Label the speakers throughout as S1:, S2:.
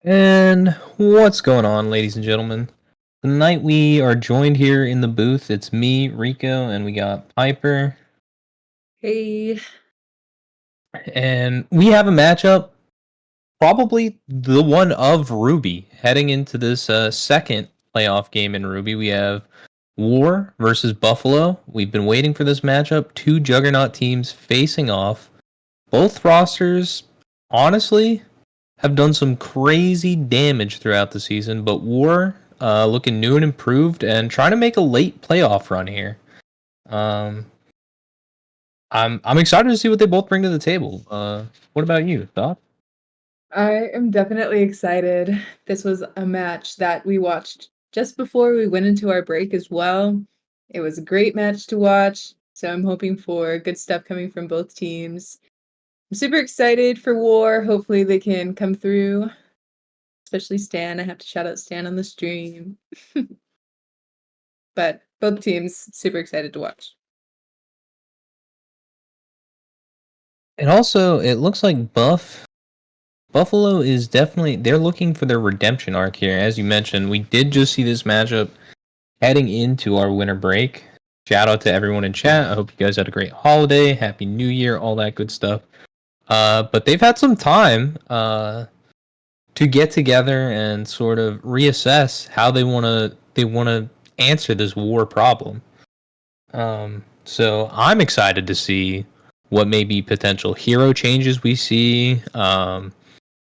S1: And what's going on, ladies and gentlemen? Tonight we are joined here in the booth. It's me, Rico, and we got Piper.
S2: Hey,
S1: And we have a matchup, probably the one of Ruby, heading into this second playoff game in Ruby. We have War versus Buffalo. We've been waiting for this matchup. Two juggernaut teams facing off. Both rosters, honestly, have done some crazy damage throughout the season, but War looking new and improved and trying to make a late playoff run here. Um, I'm excited to see what they both bring to the table. What about you? Thought?
S2: I am definitely excited. This was a match that we watched just before we went into our break as well. It was a great match to watch, so I'm hoping for good stuff coming from both teams. I'm super excited for War. Hopefully they can come through, especially Stan. I have to shout out Stan on the stream. But both teams super excited to watch.
S1: And also, it looks like Buffalo is definitely they're looking for their redemption arc here. As you mentioned, we did just see this matchup heading into our winter break. Shout out to everyone in chat. I hope you guys had a great holiday, happy New Year, all that good stuff. But they've had some time to get together and sort of reassess how they want to answer this war problem. So I'm excited to see what maybe potential hero changes we see,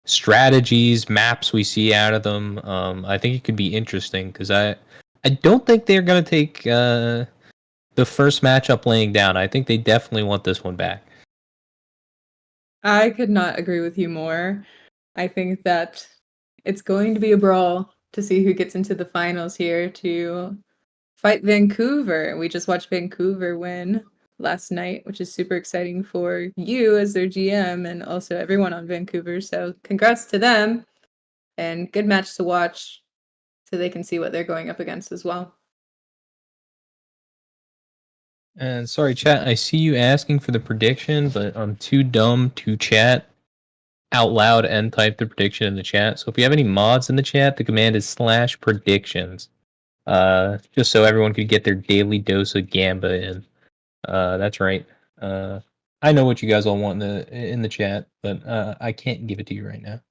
S1: strategies, maps we see out of them. I think it could be interesting because I don't think they're gonna take the first matchup laying down. I think they definitely want this one back.
S2: I could not agree with you more. I think that it's going to be a brawl to see who gets into the finals here to fight Vancouver. We just watched Vancouver win last night, which is super exciting for you as their GM and also everyone on Vancouver. So congrats to them and good match to watch so they can see what they're going up against as well.
S1: And sorry, chat, I see you asking for the prediction, but I'm too dumb to chat out loud and type the prediction in the chat. So if you have any mods in the chat, the command is /predictions. Just so everyone could get their daily dose of Gamba in. That's right. I know what you guys all want in the chat, but I can't give it to you right now.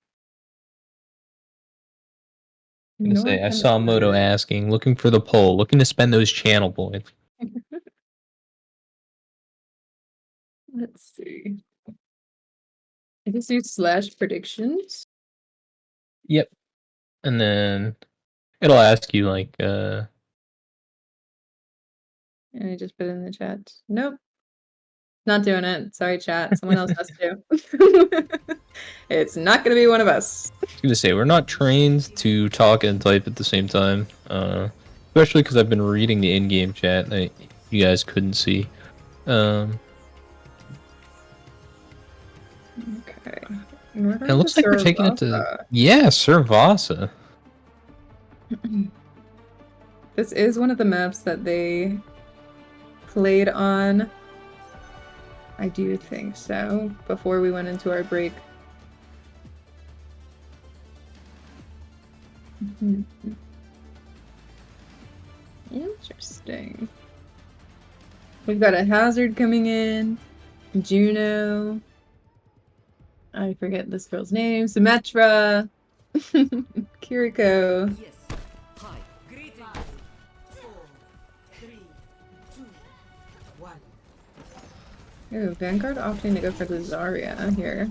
S1: I'm gonna say I saw Moto asking, looking for the poll, looking to spend those channel points.
S2: Let's see. I just do /predictions.
S1: Yep. And then it'll ask you like
S2: And I just put it in the chat. Nope. Not doing it. Sorry, chat. Someone else has to. It's not going to be one of us.
S1: I was gonna say we're not trained to talk and type at the same time, especially because I've been reading the in-game chat that you guys couldn't see.
S2: Okay.
S1: It looks like we're taking it to Sir Vasa.
S2: This is one of the maps that they played on. I do think so. Before we went into our break. Interesting. We've got a Hazard coming in. Juno. I forget this girl's name. Symmetra. Kiriko.
S3: Yes. Hi. Greetings. 4, 3, 2, 1.
S2: Ooh, Vanguard opting to go for the Zarya here.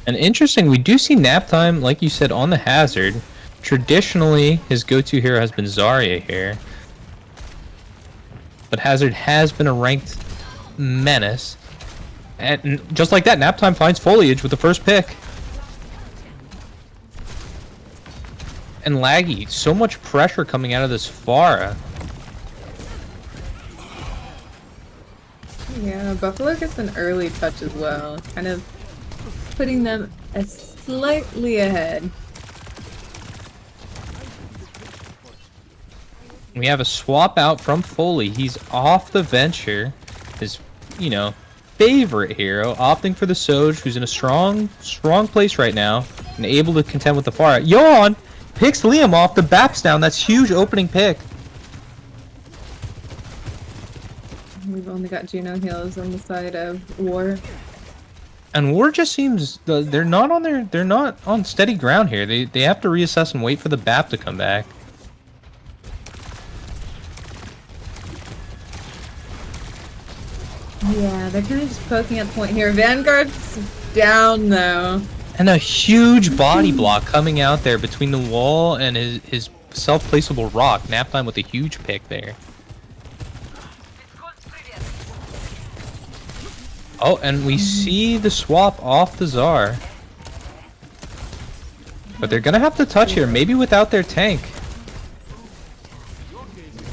S1: And interesting, we do see nap time, like you said, on the Hazard. Traditionally, his go-to hero has been Zarya here. But Hazard has been a ranked menace. And just like that, nap time finds Foliage with the first pick. And Laggy, so much pressure coming out of this Pharah.
S2: Yeah, Buffalo gets an early touch as well, kind of putting them slightly ahead.
S1: We have a swap out from Foley. He's off the Venture, his, favorite hero, opting for the Soj, who's in a strong place right now, and able to contend with the Pharah. Johan picks Liam off, the Baps down. That's huge opening pick.
S2: We've only got Juno heals on the side of War.
S1: And War just seems they're not on steady ground here. They have to reassess and wait for the BAP to come back.
S2: Yeah, they're kind of just poking at the point here. Vanguard's down though.
S1: And a huge body block coming out there between the wall and his self-placeable rock. Naptime with a huge pick there. Oh, and we see the swap off the Tsar. But they're gonna have to touch here, maybe without their tank.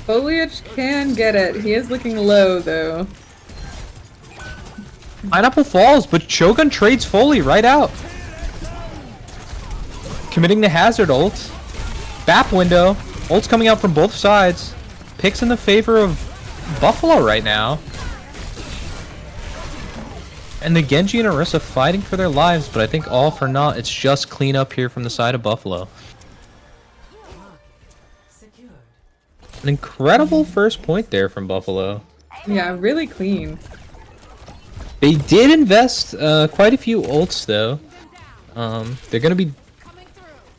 S2: Foliage can get it. He is looking low though.
S1: Pineapple falls, but Shogun trades Foley right out. Committing the hazard ult. BAP window. Ult's coming out from both sides. Picks in the favor of Buffalo right now. And the Genji and Orisa fighting for their lives, but I think all for naught. It's just clean up here from the side of Buffalo. An incredible first point there from Buffalo.
S2: Yeah, really clean.
S1: They did invest quite a few ults though. They're gonna be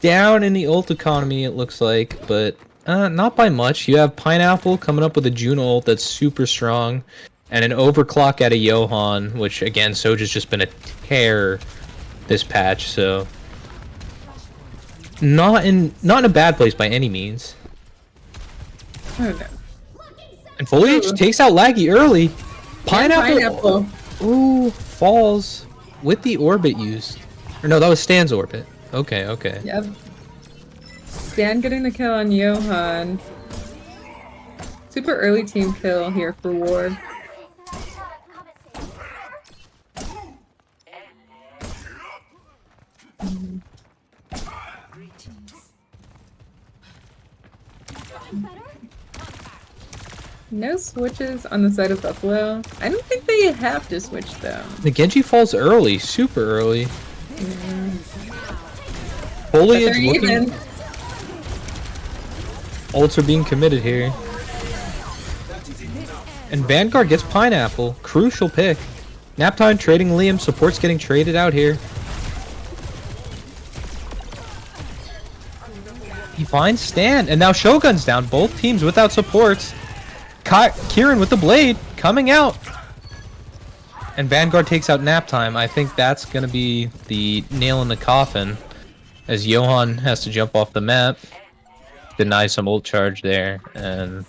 S1: down in the ult economy, it looks like, but not by much. You have Pineapple coming up with a June ult that's super strong, and an overclock at a Johan, which again, Soja's just been a tear this patch, so not in a bad place by any means.
S2: Oh no.
S1: And Foliage takes out Laggy early.
S2: Pineapple.
S1: Ooh, falls with the orbit used. Or no, that was Stan's orbit. Okay, okay.
S2: Yep. Stan getting the kill on Johan. Super early team kill here for Ward. No switches on the side of Buffalo. I don't think they have to switch though.
S1: The Genji falls early, super early. Foliage looking. Ults are being committed here. And Vanguard gets Pineapple. Crucial pick. Naptime trading Liam. Support's getting traded out here. He finds Stan. And now Shogun's down. Both teams without supports. Kieran with the blade coming out. And Vanguard takes out Naptime. I think that's going to be the nail in the coffin, as Johan has to jump off the map. Deny some ult charge there. And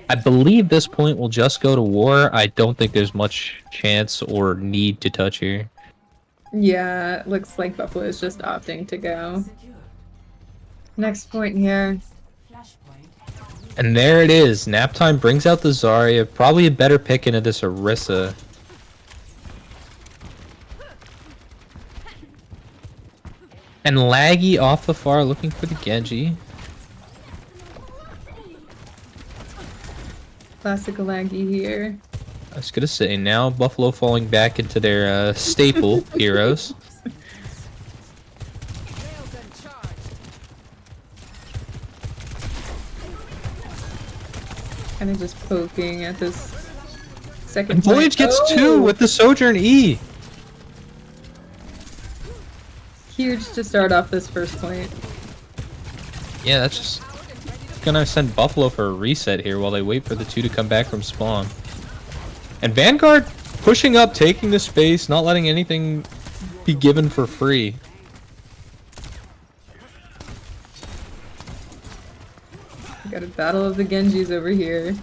S1: I believe this point will just go to War. I don't think there's much chance or need to touch here.
S2: Yeah, it looks like Buffalo is just opting to go. Next point here.
S1: And there it is. Naptime brings out the Zarya. Probably a better pick into this Orisa. And Laggy off the far looking for the Genji.
S2: Classic Laggy here.
S1: I was gonna say, now Buffalo falling back into their staple heroes.
S2: Kind of just poking at this second
S1: And Foliage
S2: point.
S1: gets two with the Sojourn E.
S2: Huge to start off this first point.
S1: Yeah, that's just gonna send Buffalo for a reset here while they wait for the two to come back from spawn. And Vanguard pushing up, taking the space, not letting anything be given for free.
S2: We got a battle of the Genjis over here.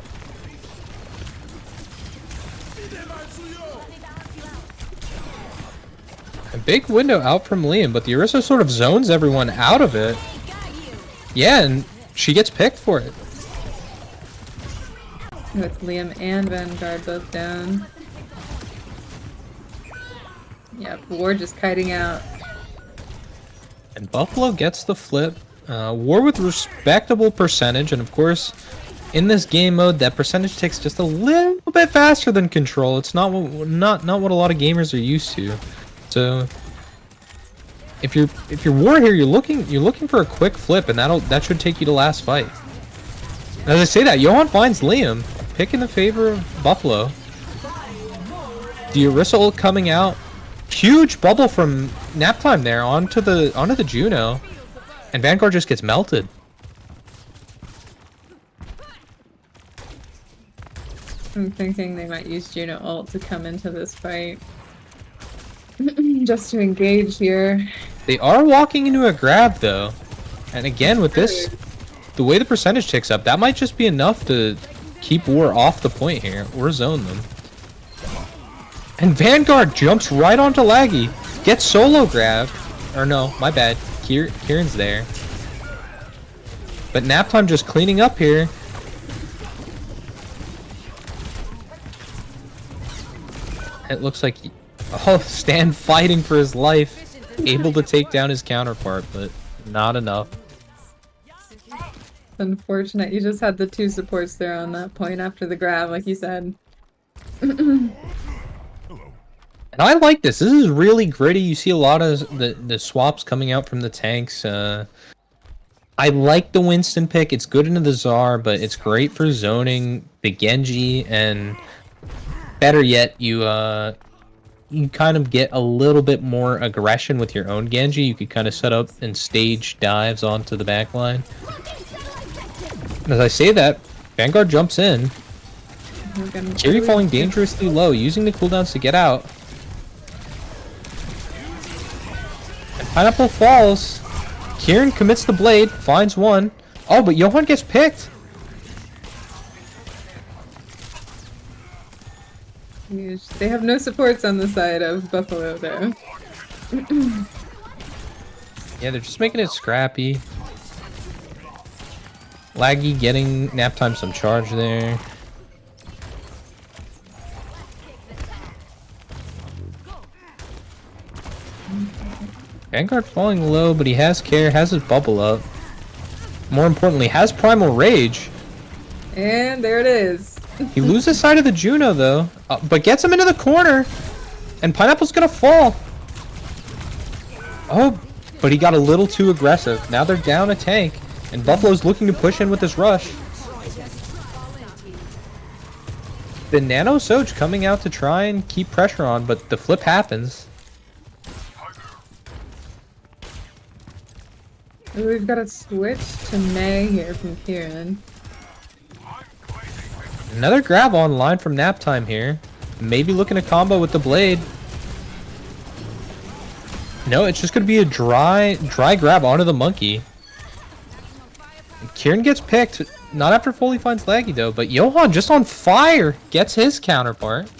S1: A big window out from Liam, but the Orisa sort of zones everyone out of it. Yeah, and she gets picked for it.
S2: Oh, it's Liam and Vanguard both down. Yep, War just kiting out.
S1: And Buffalo gets the flip. War with respectable percentage, and of course, in this game mode, that percentage takes just a little bit faster than control. It's not what a lot of gamers are used to. So if you're war here, you're looking for a quick flip, and that should take you to last fight. As I say that, Johan finds Liam, pick in the favor of Buffalo. The Orisa ult coming out. Huge bubble from Naptime there onto the Juno. And Vanguard just gets melted.
S2: I'm thinking they might use Juno ult to come into this fight. Just to engage here.
S1: They are walking into a grab though. And again with this, the way the percentage ticks up, that might just be enough to keep War off the point here, or zone them. And Vanguard jumps right onto Laggy. Gets solo grabbed. Or no, my bad. Kieran's there. But Naptime just cleaning up here. It looks like... Stan fighting for his life. Able to take down his counterpart, but not enough.
S2: Unfortunate, you just had the two supports there on that point after the grab, like you said.
S1: And I like this. This is really gritty. You see a lot of the swaps coming out from the tanks. I like the Winston pick. It's good into the Tsar, but it's great for zoning the Genji, and better yet, you kind of get a little bit more aggression with your own Genji. You could kind of set up and stage dives onto the backline. And as I say that, Vanguard jumps in. Kiri falling dangerously low, using the cooldowns to get out. And Pineapple falls. Kieran commits the blade, finds one. Oh, but Johan gets picked.
S2: They have no supports on the side of Buffalo, though.
S1: Yeah, they're just making it scrappy. Laggy getting Naptime some charge there. Vanguard falling low, but he has care, has his bubble up. More importantly, has Primal Rage.
S2: And there it is.
S1: He loses sight of the Juno, though, but gets him into the corner. And Pineapple's gonna fall. Oh, but he got a little too aggressive. Now they're down a tank, and Buffalo's looking to push in with this rush. The Nano Soj coming out to try and keep pressure on, but the flip happens.
S2: We've got to switch to May here from Kieran.
S1: Another grab online from Naptime here. Maybe looking to combo with the blade. No, it's just going to be a dry grab onto the monkey. Kieran gets picked. Not after Foley finds Laggy, though. But Johan, just on fire, gets his counterpart.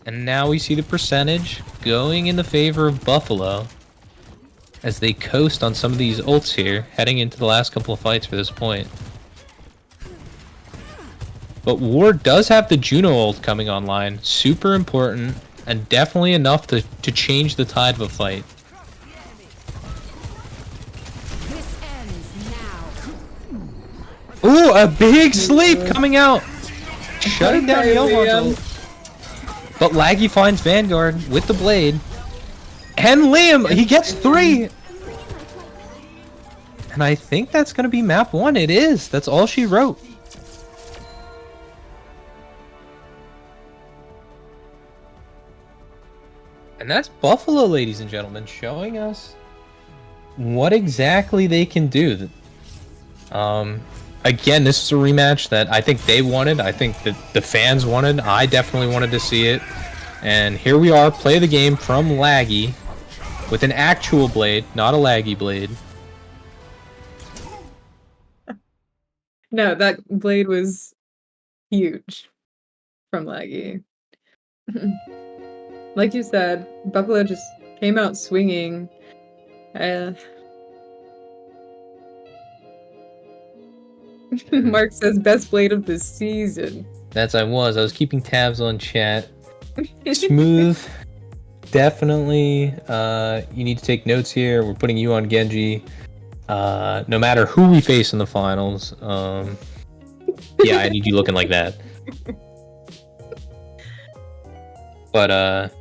S1: And now we see the percentage going in the favor of Buffalo, as they coast on some of these ults here, heading into the last couple of fights for this point. But War does have the Juno ult coming online. Super important, and definitely enough to change the tide of a fight. Ooh, a big sleep coming out! Shutting down Johan's ult. But Laggy finds Vanguard with the blade. And Liam, he gets 3! And I think that's going to be map 1. It is. That's all she wrote. And that's Buffalo, ladies and gentlemen, showing us what exactly they can do. Again, this is a rematch that I think they wanted. I think that the fans wanted. I definitely wanted to see it. And here we are, play the game from Laggy with an actual blade, not a Laggy blade.
S2: No, that blade was huge from Laggy. Like you said, Buffalo just came out swinging. Mark says best blade of the season.
S1: I was keeping tabs on chat. Smooth. Definitely. You need to take notes here. We're putting you on Genji. no matter who we face in the finals. Yeah, I need you looking like that. But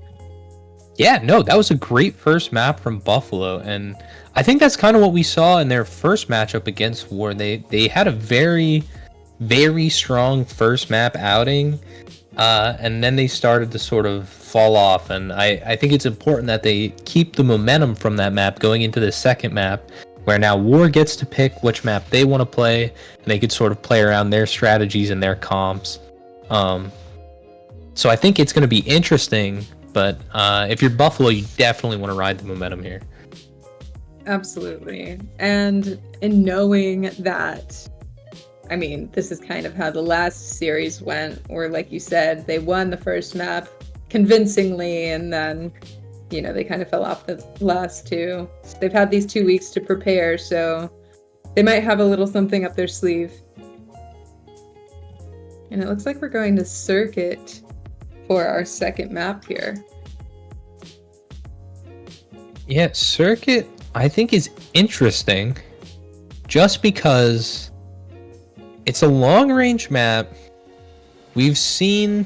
S1: yeah, no, that was a great first map from Buffalo, and I think that's kind of what we saw in their first matchup against War. They had a very, very strong first map outing, and then they started to sort of fall off. And I think it's important that they keep the momentum from that map going into the second map, where now War gets to pick which map they want to play, and they could sort of play around their strategies and their comps. So I think it's going to be interesting. But if you're Buffalo, you definitely want to ride the momentum here.
S2: Absolutely. And in knowing that, I mean, this is kind of how the last series went, where, like you said, they won the first map convincingly, and then, you know, they kind of fell off the last two. So they've had these 2 weeks to prepare, so they might have a little something up their sleeve. And it looks like we're going to Circuit for our second map here.
S1: Yeah, Circuit, I think, is interesting just because it's a long-range map. We've seen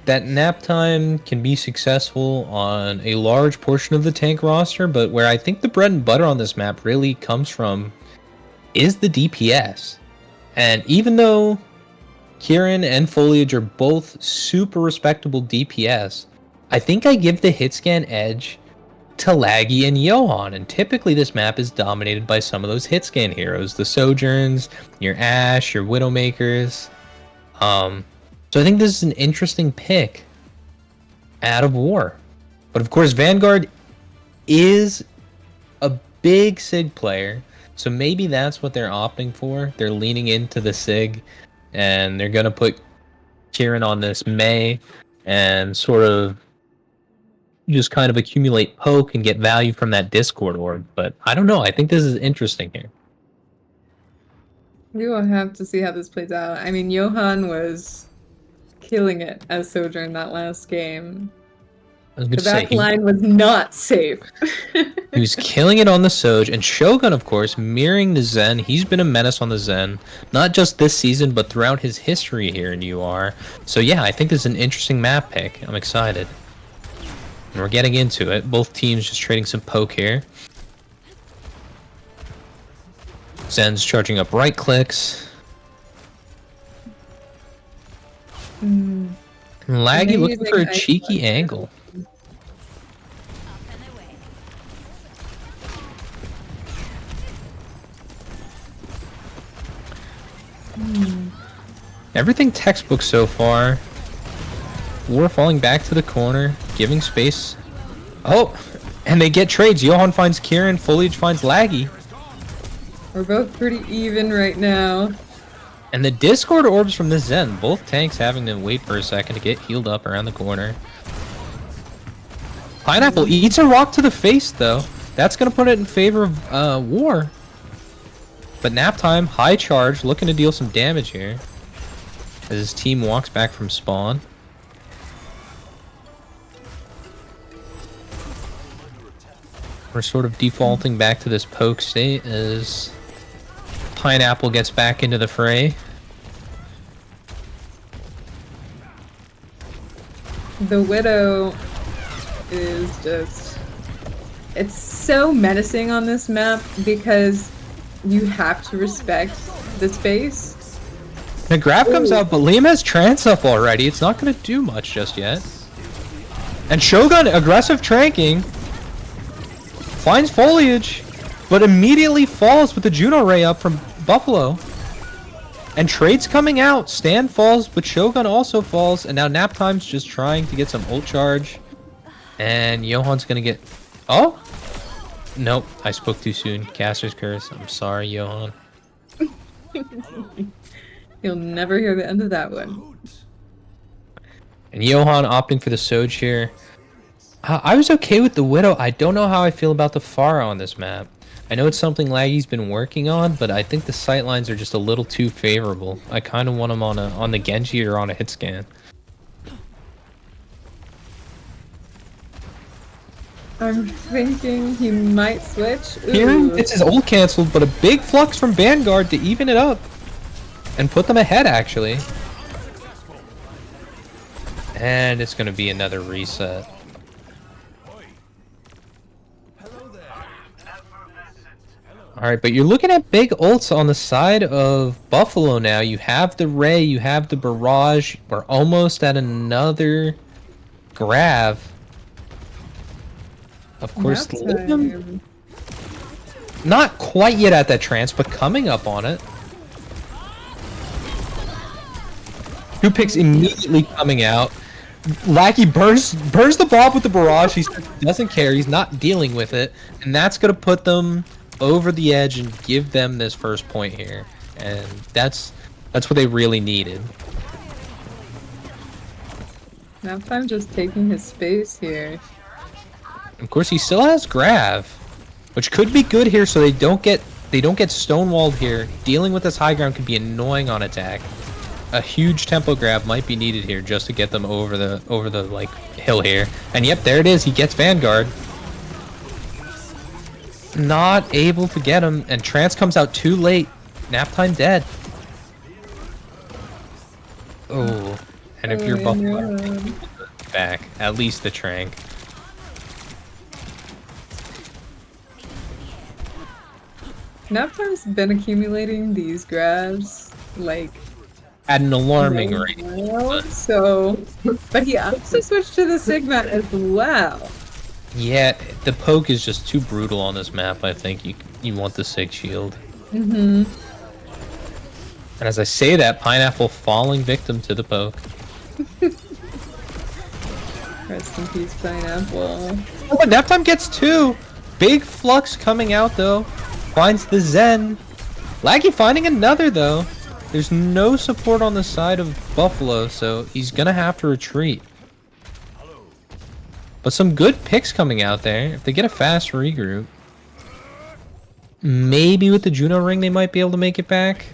S1: that nap time can be successful on a large portion of the tank roster, but where I think the bread and butter on this map really comes from is the DPS. And even though Kieran and Foliage are both super respectable DPS, I think I give the hitscan edge to Laggy and Johan, and typically this map is dominated by some of those hitscan heroes, the Sojourns, your Ashe, your Widowmakers. So I think this is an interesting pick out of War. But of course, Vanguard is a big SIG player, so maybe that's what they're opting for. They're leaning into the SIG, and they're going to put Kieran on this Mei and sort of just kind of accumulate poke and get value from that Discord orb. But I don't know. I think this is interesting here.
S2: We will have to see how this plays out. I mean, Johan was killing it as Sojourn that last game.
S1: I was
S2: The
S1: going to say,
S2: back line was not safe.
S1: he was killing it on the Soj, and Shogun, of course, mirroring the Zen. He's been a menace on the Zen, not just this season, but throughout his history here in UR. So yeah, I think this is an interesting map pick. I'm excited. And we're getting into it. Both teams just trading some poke here. Zen's charging up right clicks. And Laggy looking for a cheeky angle. Everything textbook so far. War falling back to the corner, giving space. Oh, and they get trades. Johan finds Kieran, Foliage finds Laggy.
S2: We're both pretty even right now.
S1: And the Discord orbs from this Zen, both tanks having to wait for a second to get healed up around the corner. Pineapple eats a rock to the face, though. That's going to put it in favor of War. But nap time, high charge, looking to deal some damage here. As his team walks back from spawn. We're sort of defaulting back to this poke state as Pineapple gets back into the fray.
S2: The Widow is just... It's so menacing on this map because you have to respect the space.
S1: The grab comes out, but Liam has trance up already. It's not going to do much just yet. And Shogun, aggressive tranking. Finds Foliage, but immediately falls with the Juno Ray up from Buffalo. And trades coming out. Stan falls, but Shogun also falls. And now Naptime's just trying to get some ult charge. And Johan's gonna get... Oh? Nope, I spoke too soon. Caster's Curse. I'm sorry, Johan.
S2: You'll never hear the end of that one.
S1: And Johan opting for the Soj here. I was okay with the Widow. I don't know how I feel about the Pharah on this map. I know it's something Laggy's been working on, but I think the sightlines are just a little too favorable. I kind of want him on the Genji or on a hit scan.
S2: I'm thinking he might switch.
S1: Kieran
S2: Ooh.
S1: gets his ult canceled, but a big flux from Vanguard to even it up. And put them ahead, actually. And it's going to be another reset. Alright, but you're looking at big ults on the side of Buffalo now. You have the Ray, you have the Barrage. We're almost at another Grav. Of course,
S2: Nap
S1: Liam,
S2: time.
S1: not quite yet at that trance, but coming up on it. Two picks immediately coming out. Lackey burns the Bob with the Barrage. He doesn't care. He's not dealing with it. And that's going to put them over the edge and give them this first point here. And that's what they really needed.
S2: Nap time just taking his space here.
S1: Of course, he still has Grav, which could be good here so they don't get stonewalled here. Dealing with this high ground could be annoying on attack. A huge tempo grab might be needed here just to get them over the like hill here. And yep, there it is. He gets Vanguard. Not able to get him, and Trance comes out too late. Nap time dead. Oh, and if you're Buffalo, back at least the Trank.
S2: Nap time's been accumulating these grabs like
S1: At an alarming rate.
S2: So, but he also switched to the Sigma as well.
S1: Yeah, the poke is just too brutal on this map. I think you want the Sig Shield.
S2: Mm-hmm.
S1: And as I say that, Pineapple falling victim to the poke.
S2: Rest in peace, Pineapple.
S1: Oh, but Naptime gets two. Big flux coming out though. Finds the Zen. Laggy finding another though. There's no support on the side of Buffalo, so he's gonna have to retreat. But some good picks coming out there. If they get a fast regroup, maybe with the Juno ring they might be able to make it back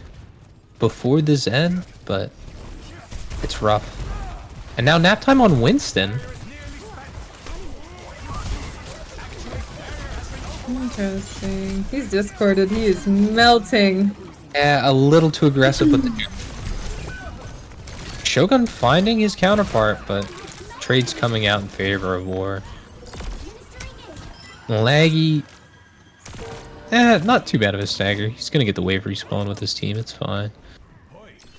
S1: before the Zen, but it's rough. And now nap time on Winston.
S2: Interesting. He's discorded. He is melting.
S1: Yeah, a little too aggressive with the Juno. Shogun finding his counterpart, but trade's coming out in favor of War. Laggy, not too bad of a stagger. He's gonna get the wave respawn with his team. It's fine.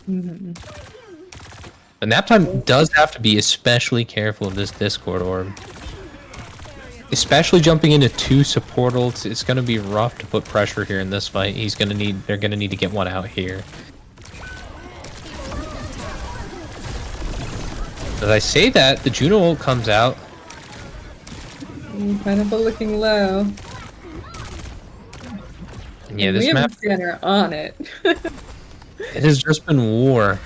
S2: Mm-hmm.
S1: But Naptime does have to be especially careful of this Discord orb. Especially jumping into two support ults, it's gonna be rough to put pressure here in this fight. They're gonna need to get one out here. As I say that, the Juno ult comes out.
S2: Pineapple looking low.
S1: Yeah, this
S2: we
S1: map,
S2: have a banner on it.
S1: it has just been war.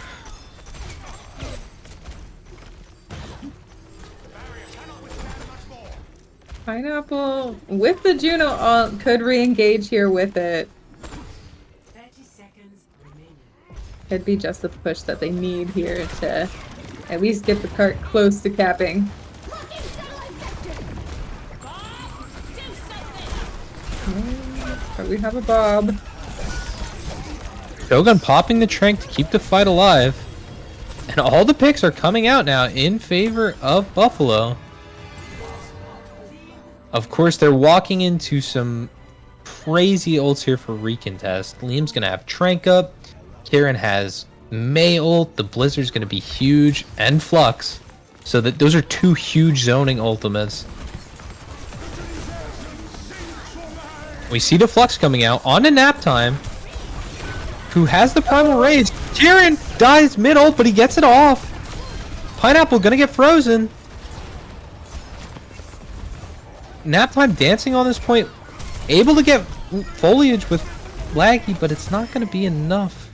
S2: Pineapple with the Juno ult could re-engage here with it.
S3: 30 seconds remaining.
S2: Could be just the push that they need here to at least get the cart close to capping. But we have a Bob.
S1: Shogun popping the Trank to keep the fight alive. And all the picks are coming out now in favor of Buffalo. Of course, they're walking into some crazy ults here for recontest. Liam's going to have Trank up. Kieran has May ult. The Blizzard's going to be huge. And Flux. So that those are two huge zoning ultimates. We see the Flux coming out on a nap time. Who has the Primal Rage. Kieran dies mid-ult, but he gets it off. Pineapple gonna get frozen. Naptime dancing on this point. Able to get foliage with Laggy, but it's not gonna be enough.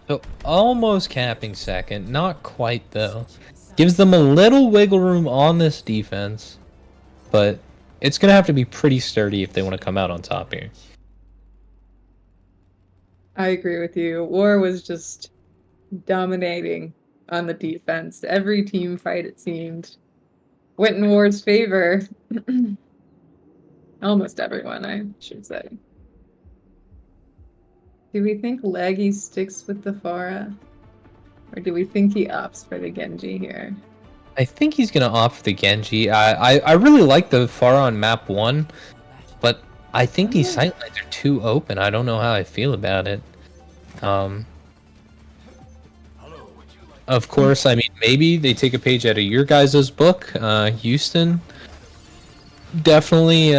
S1: So almost capping second, not quite though. Gives them a little wiggle room on this defense, but it's gonna have to be pretty sturdy if they want to come out on top here.
S2: I agree with you. War was just dominating on the defense. Every team fight, it seemed, went in War's favor. Almost everyone, I should say. Do we think Laggy sticks with the Pharah? Or do we think he opts for the Genji here?
S1: I think he's gonna opt for the Genji. I really like the Pharah on map 1, but I think these sightlines are too open. I don't know how I feel about it. Of course, I mean, maybe they take a page out of your guys' book. Houston, definitely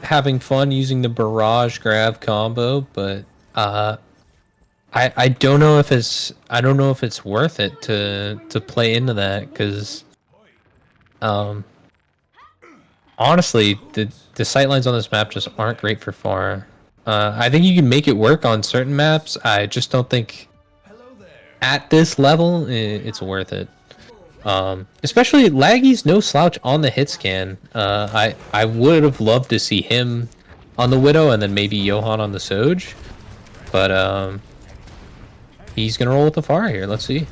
S1: having fun using the barrage grab combo, but I don't know if it's worth it to play into that, because honestly the sightlines on this map just aren't great for Pharah. I think you can make it work on certain maps. I just don't think at this level it's worth it. Especially Laggy's no slouch on the hit scan. I would have loved to see him on the Widow and then maybe Johan on the Soj, but he's gonna roll with the Pharah here. Let's see.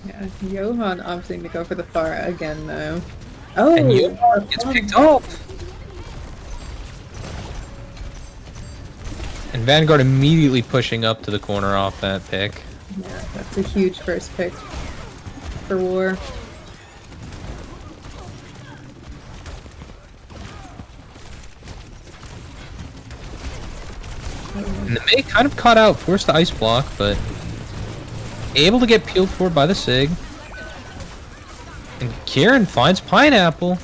S2: Yeah, Johan opting to go for the Pharah again, though. Oh,
S1: And Johan gets picked off. And Vanguard immediately pushing up to the corner off that pick.
S2: yeah, that's a huge first pick for War.
S1: And the Mei kind of caught out, forced the ice block, but able to get peeled for by the Sig. And Kieran finds Pineapple.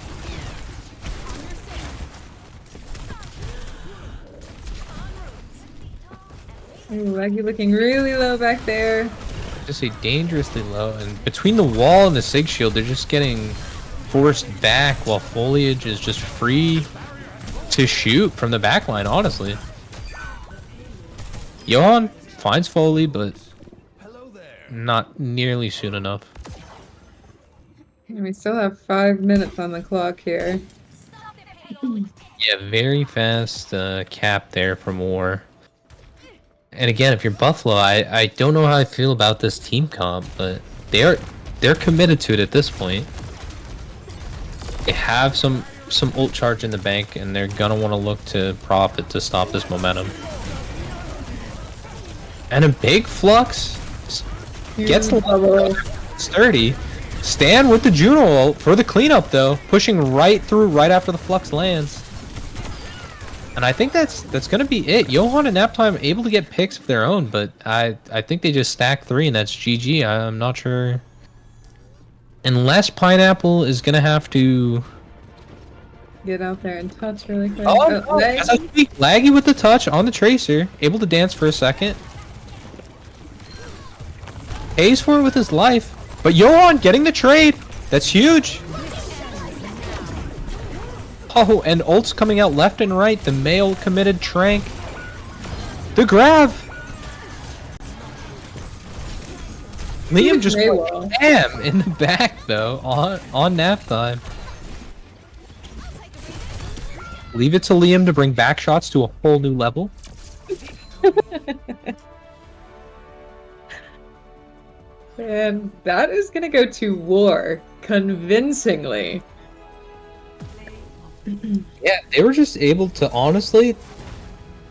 S2: Ooh, Laggy looking really low back there.
S1: Just say dangerously low, and between the wall and the Sig shield, they're just getting forced back while Foliage is just free to shoot from the backline, honestly. Johan finds Foley, but not nearly soon enough.
S2: And we still have 5 minutes on the clock here.
S1: Yeah, very fast cap there from War. And again, if you're Buffalo, I don't know how I feel about this team comp, but they're committed to it at this point. They have some ult charge in the bank, and they're gonna want to look to profit to stop this momentum. And a big Flux gets the level sturdy. Stan with the Juno ult for the cleanup though, pushing right through right after the Flux lands. And I think that's gonna be it. Johan and Naptime able to get picks of their own, but I think they just stack 3 and that's GG. I'm not sure. Unless Pineapple is gonna have to
S2: Get out there and touch really quick.
S1: Oh, no.
S2: Laggy.
S1: Laggy with the touch on the Tracer, able to dance for a second. Pays for it with his life, but Johan getting the trade. That's huge. Oh, and ults coming out left and right. The male committed Trank. The grab. Liam just went bam in the back though on nap time. Leave it to Liam to bring back shots to a whole new level.
S2: And that is gonna go to War convincingly.
S1: Yeah, they were just able to, honestly,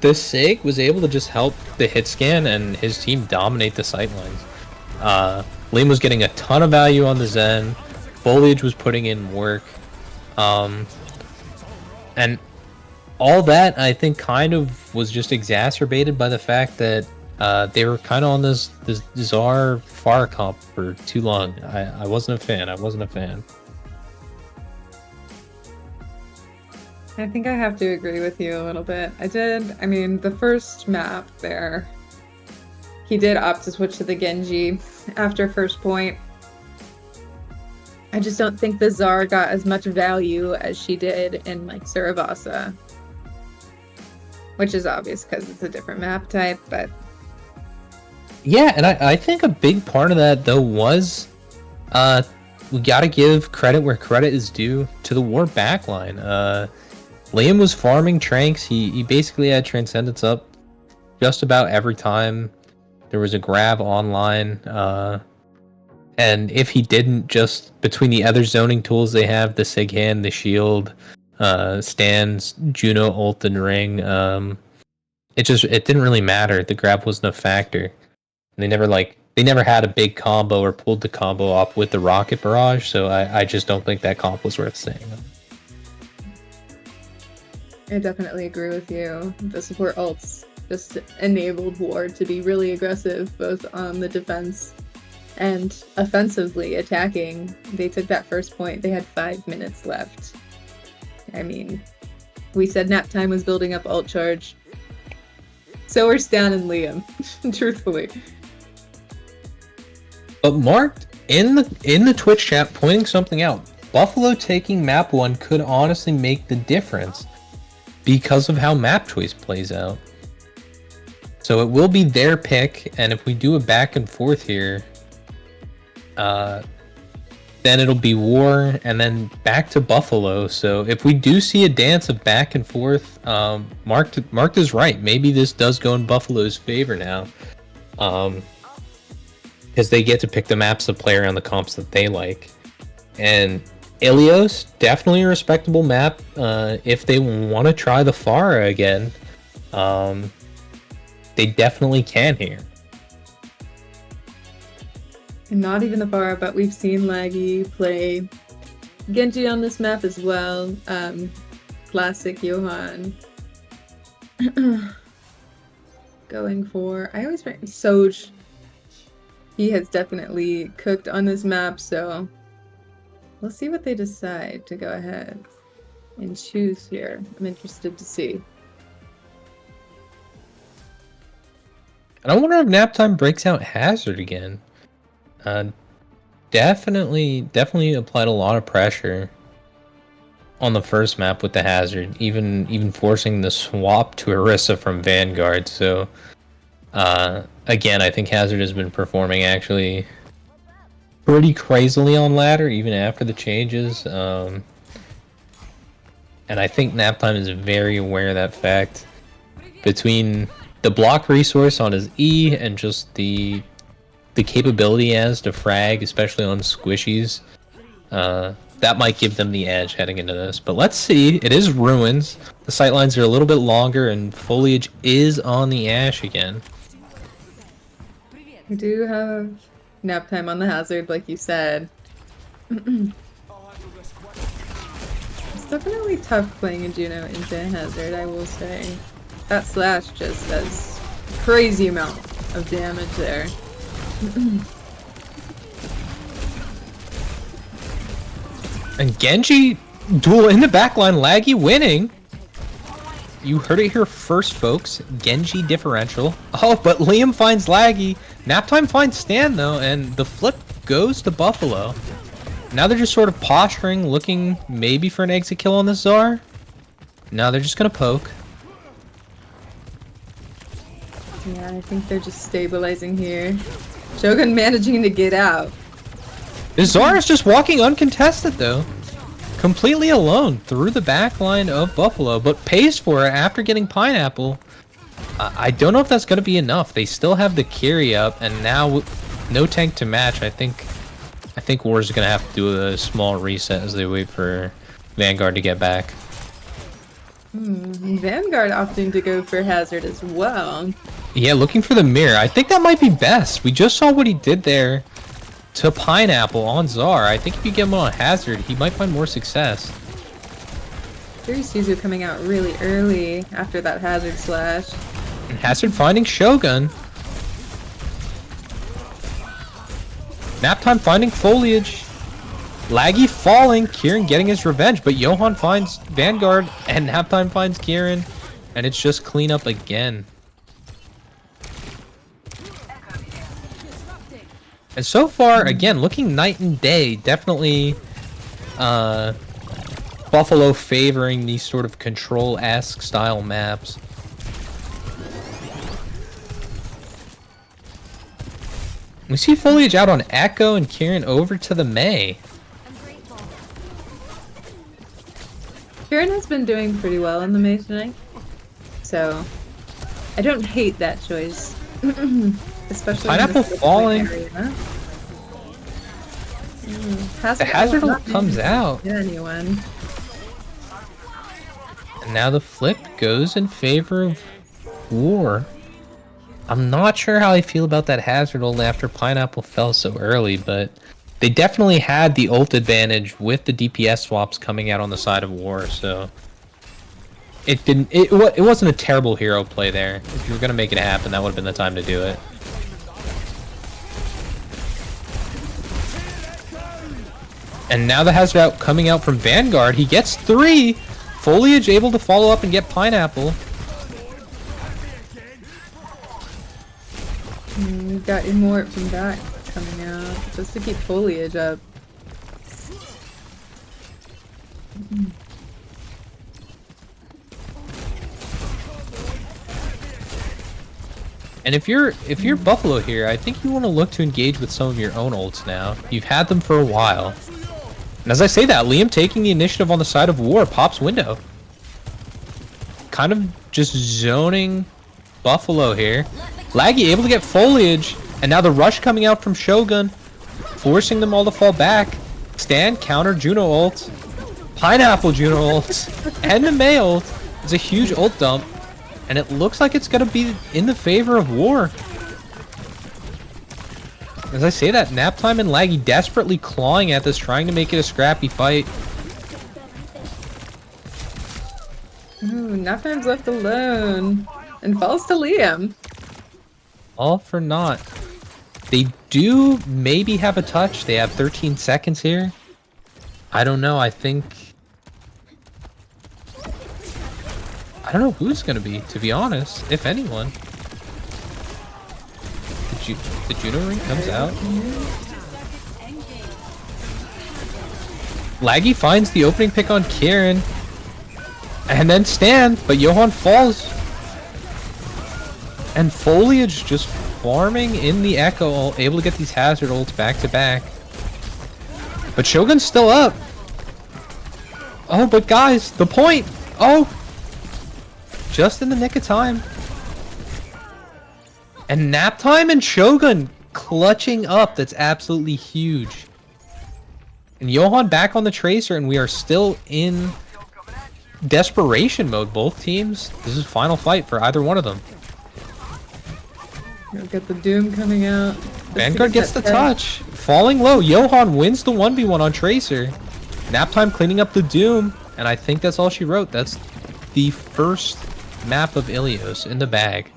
S1: the Sig was able to just help the hit scan and his team dominate the sightlines. Liam was getting a ton of value on the Zen. Foliage was putting in work. And all that, I think, kind of was just exacerbated by the fact that they were kind of on this Czar Pharah comp for too long. I wasn't a fan.
S2: I think I have to agree with you a little bit. I mean, the first map there, he did opt to switch to the Genji after first point. I just don't think the Czar got as much value as she did in, like, Saravasa. Which is obvious because it's a different map type, but...
S1: Yeah, and I think a big part of that, though, was we gotta give credit where credit is due to the War backline. Liam was farming Tranks. He basically had Transcendence up just about every time there was a grab online. And if he didn't, just between the other zoning tools they have, the Sig Hand, the Shield, stands, Juno, ult, and Ring, it didn't really matter. The grab wasn't a factor. They never had a big combo or pulled the combo off with the Rocket Barrage, so I just don't think that comp was worth saying.
S2: I definitely agree with you. The support ults just enabled War to be really aggressive, both on the defense and offensively attacking. They took that first point. They had 5 minutes left. I mean, we said nap time was building up ult charge. So are Stan and Liam, truthfully.
S1: But Mark, in the Twitch chat, pointing something out. Buffalo taking map 1 could honestly make the difference because of how map choice plays out. So it will be their pick, and if we do a back and forth here, then it'll be War, and then back to Buffalo. So if we do see a dance of back and forth, Mark is right. Maybe this does go in Buffalo's favor now. Because they get to pick the maps to play around the comps that they like. And Ilios, definitely a respectable map. If they want to try the Pharah again, they definitely can here.
S2: And not even the Pharah, but we've seen Laggy play Genji on this map as well. Classic Johan. Going for, I always rank Soj. He has definitely cooked on this map, so we'll see what they decide to go ahead and choose here. I'm interested to see.
S1: And I wonder if Naptime breaks out Hazard again. Definitely applied a lot of pressure on the first map with the Hazard, even forcing the swap to Orisa from Vanguard. So again, I think Hazard has been performing actually pretty crazily on ladder even after the changes. And I think Naptime is very aware of that fact. Between the block resource on his E and just the capability he has to frag, especially on squishies, that might give them the edge heading into this. But let's see. It is Ruins. The sightlines are a little bit longer, and Foliage is on the Ashe again.
S2: We do have nap time on the Hazard, like you said. It's definitely tough playing a Juno into a Hazard, I will say. That slash just does crazy amount of damage there.
S1: And Genji duel in the backline, Laggy winning. You heard it here first, folks. Genji differential. Oh, but Liam finds Laggy. Naptime finds Stan, though, and the flip goes to Buffalo. Now they're just sort of posturing, looking maybe for an exit kill on the Czar. Now they're just going to poke.
S2: Yeah, I think they're just stabilizing here. Shogun managing to get out.
S1: The Czar is just walking uncontested, though. Completely alone through the back line of Buffalo, but pays for it after getting Pineapple. I don't know if that's going to be enough. They still have the carry up, and now no tank to match. I think War's going to have to do a small reset as they wait for Vanguard to get back.
S2: Vanguard opting to go for Hazard as well.
S1: Yeah, looking for the mirror. I think that might be best. We just saw what he did there to Pineapple on Czar. I think if you get him on Hazard, he might find more success.
S2: There's Suzu coming out really early after that Hazard slash.
S1: And Hazard finding Shogun. Naptime finding Foliage. Laggy falling. Kieran getting his revenge, but Johan finds Vanguard, and Naptime finds Kieran, and it's just cleanup again. And so far, again, looking night and day. Definitely Buffalo favoring these sort of Control-esque style maps. We see Foliage out on Echo and Kieran over to the Mei.
S2: Kieran has been doing pretty well in the Mei tonight. So I don't hate that choice. Especially in
S1: Pineapple
S2: this
S1: falling.
S2: area.
S1: The hazard ult comes out.
S2: Hit anyone.
S1: And now the flip goes in favor of War. I'm not sure how I feel about that hazard ult after Pineapple fell so early, but they definitely had the ult advantage with the DPS swaps coming out on the side of War, so it wasn't a terrible hero play there. If you were gonna make it happen, that would have been the time to do it. And now the hazard out coming out from Vanguard. He gets 3. Foliage able to follow up and get Pineapple.
S2: Got Immort from that coming out just to keep Foliage up.
S1: And if you're Buffalo here, I think you want to look to engage with some of your own ults now. You've had them for a while. And as I say that, Liam taking the initiative on the side of War pops window. Kind of just zoning Buffalo here. Laggy able to get Foliage, and now the rush coming out from Shogun, forcing them all to fall back. Stand, counter, Juno ult. Pineapple Juno ult. And the Mei ult. It's a huge ult dump. And it looks like it's going to be in the favor of War. As I say that, Naptime and Laggy desperately clawing at this, trying to make it a scrappy fight.
S2: Ooh, Naptime's left alone. And falls to Liam.
S1: All for naught. They do maybe have a touch. They have 13 seconds here. I don't know. I think... I don't know who's going to be, to be honest, if anyone. The Juno ring comes out. Laggy finds the opening pick on Kieran. And then Stan, but Johan falls. And Foliage just farming in the Echo, able to get these hazard ults back to back. But Shogun's still up. Oh, but guys, the point. Oh, just in the nick of time. And Naptime and Shogun clutching up. That's absolutely huge. And Johan back on the Tracer, and we are still in desperation mode, both teams. This is final fight for either one of them.
S2: We've got the Doom coming out.
S1: Vanguard gets the touch. Falling low. Johan wins the 1v1 on Tracer. Naptime cleaning up the Doom. And I think that's all she wrote. That's the first map of Ilios in the bag.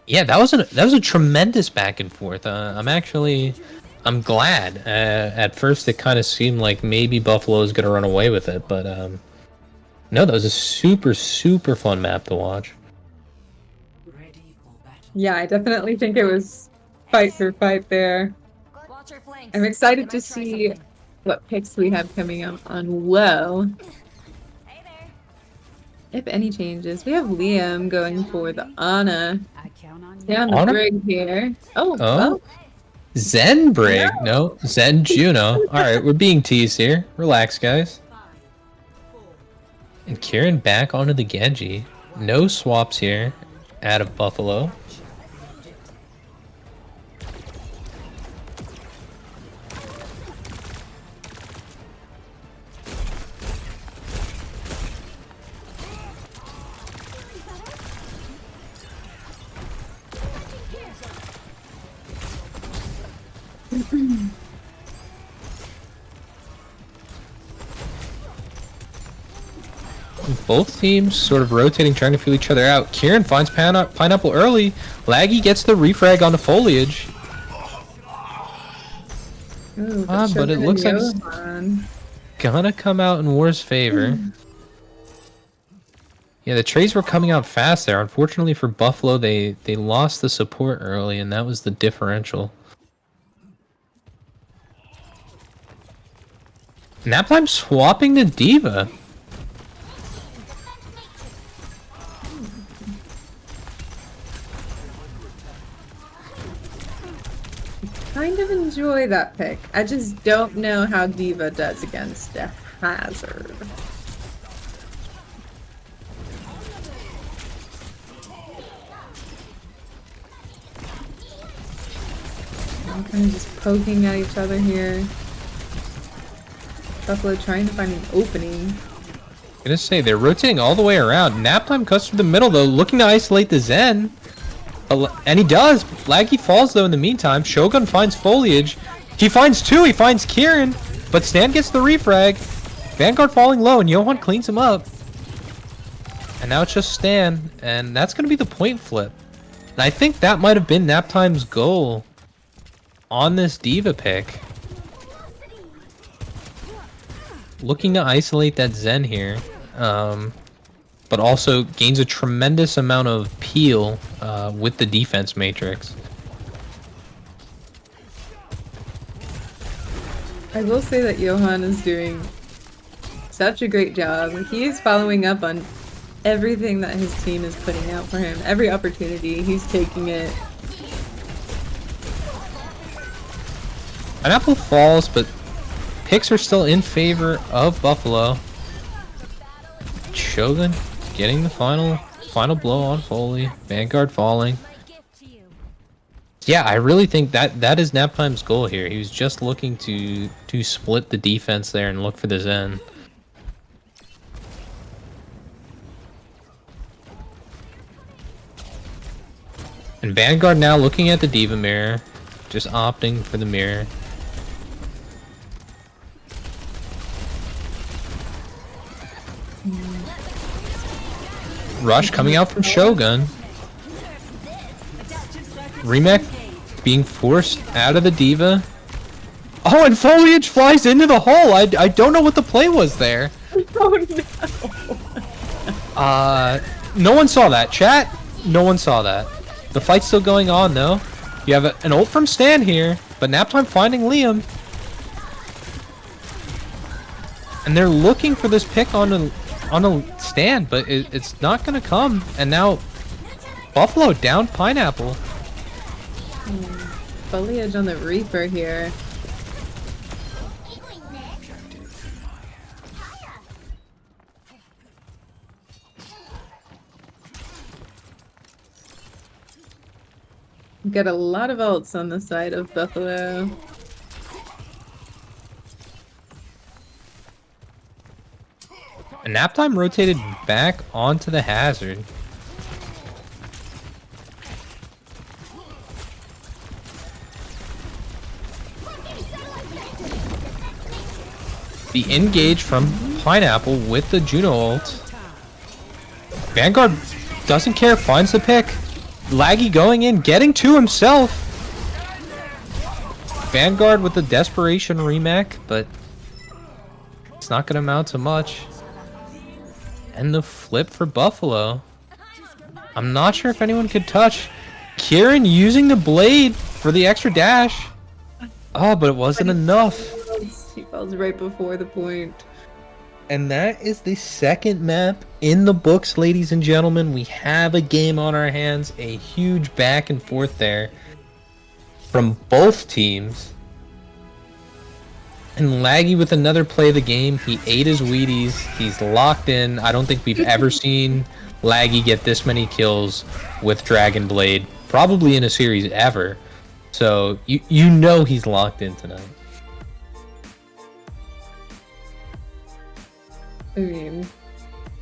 S1: Yeah, that was a tremendous back and forth. I'm glad. At first, it kind of seemed like maybe Buffalo is gonna run away with it, but no, that was a super fun map to watch.
S3: Ready for battle.
S2: Yeah, I definitely think it was fight for fight there.
S4: Watch your flanks.
S2: I'm excited
S4: Can I
S2: to
S4: try
S2: see
S4: something?
S2: what picks we have coming up on low.
S4: Hey there.
S2: If any changes. We have Liam going for the Ana.
S3: I count on you.
S2: Stay on the
S1: Ana?
S2: brig here. Oh,
S1: Oh.
S2: well.
S1: Zen Brig. No, Zen Juno. Alright, we're being teased here. Relax, guys. And Kieran back onto the Genji. No swaps here out of Buffalo. Both teams sort of rotating, trying to feel each other out. Kieran finds Pineapple early. Laggy gets the refrag on the Foliage.
S2: Ooh,
S1: But it looks like it's
S2: Johan.
S1: gonna come out in War's favor. Yeah, the trades were coming out fast there. Unfortunately for Buffalo, they lost the support early, and that was the differential. Naptime swapping to Diva.
S2: Kind of enjoy that pick. I just don't know how Diva does against Def. Hazard. I'm kind of just poking at each other here. Buffalo trying to find an opening.
S1: I'm gonna say they're rotating all the way around. Naptime cuts through the middle though, looking to isolate the Zen. And he does. Laggy falls though in the meantime. Shogun finds Foliage. He finds two. He finds Kieran. But Stan gets the refrag. Vanguard falling low and Johan cleans him up. And now it's just Stan. And that's going to be the point flip. And I think that might have been Naptime's goal on this D.Va pick. Looking to isolate that Zen here. But also gains a tremendous amount of peel with the defense matrix.
S2: I will say that Johan is doing such a great job. He is following up on everything that his team is putting out for him. Every opportunity, he's taking it.
S1: Pineapple falls, but picks are still in favor of Buffalo. Shogun getting the final blow on Foley. Vanguard falling. Yeah, I really think that is Naptime's goal here. He was just looking to split the defense there and look for the Zen. And Vanguard now looking at the D.Va mirror, just opting for the mirror. Rush coming out from Shogun. Remake being forced out of the D.Va. Oh, and Foliage flies into the hole. I don't know what the play was there.
S2: Oh no.
S1: No one saw that. Chat, no one saw that. The fight's still going on though. You have an ult from Stan here, but Naptime finding Liam. And they're looking for this pick on a stand, but it's not gonna come. And now Buffalo down Pineapple.
S2: Foliage on the Reaper here. Got a lot of ults on the side of Buffalo.
S1: And Naptime rotated back onto the Hazard. The engage from Pineapple with the Juno ult. Vanguard doesn't care, finds the pick. Laggy going in, getting to himself. Vanguard with the desperation remake, but it's not going to amount to much. And the flip for Buffalo. I'm not sure if anyone could touch. Kieran using the blade for the extra dash. Oh, but it wasn't enough.
S2: He falls right before the point.
S1: And that is the second map in the books, ladies and gentlemen. We have a game on our hands. A huge back and forth there from both teams. And Laggy with another play of the game. He ate his Wheaties. He's locked in. I don't think we've ever seen Laggy get this many kills with Dragon Blade. Probably in a series ever. So you know he's locked in tonight.
S2: I mean,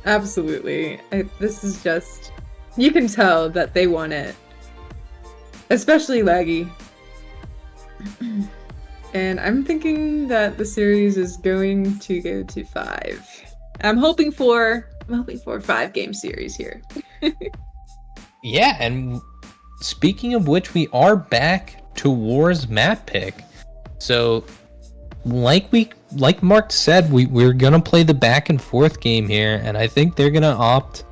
S2: absolutely. This is just... You can tell that they want it. Especially Laggy. And I'm thinking that the series is going to go to 5. I'm hoping for a 5-game series here.
S1: Yeah, and speaking of which, we are back to War's map pick. So, like Mark said, we're gonna play the back and forth game here, and I think they're gonna opt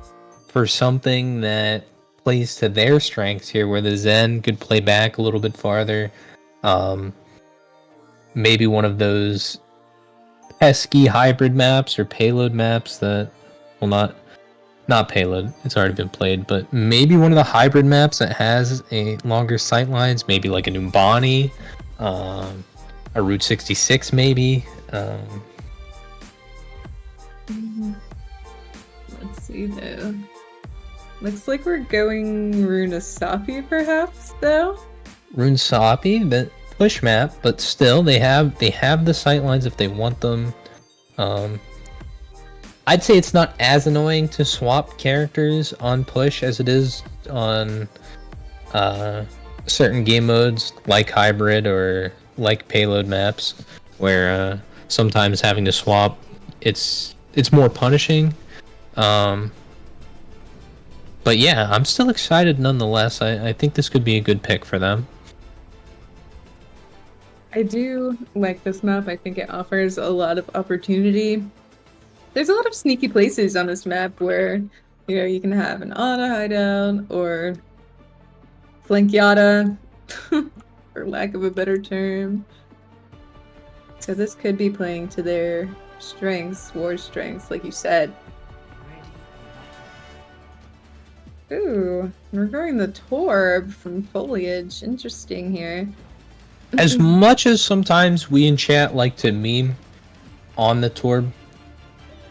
S1: for something that plays to their strengths here, where the Zen could play back a little bit farther. Maybe one of those pesky hybrid maps or payload maps that, well, not payload, it's already been played, but maybe one of the hybrid maps that has a longer sight lines, maybe like a Numbani, a Route 66 maybe.
S2: Let's see though. Looks like we're going Runasapi perhaps though.
S1: Rune Soppy, but push map, but still they have the sightlines if they want them. I'd say it's not as annoying to swap characters on push as it is on certain game modes like hybrid or like payload maps, where sometimes having to swap it's more punishing. But yeah, I'm still excited nonetheless. I think this could be a good pick for them.
S2: I do like this map. I think it offers a lot of opportunity. There's a lot of sneaky places on this map where, you know, you can have an Ana hideout or flankiata, for lack of a better term. So this could be playing to their strengths, war strengths, like you said. Ooh, we're going the Torb from Foliage. Interesting here.
S1: As much as sometimes we in chat like to meme on the Torb,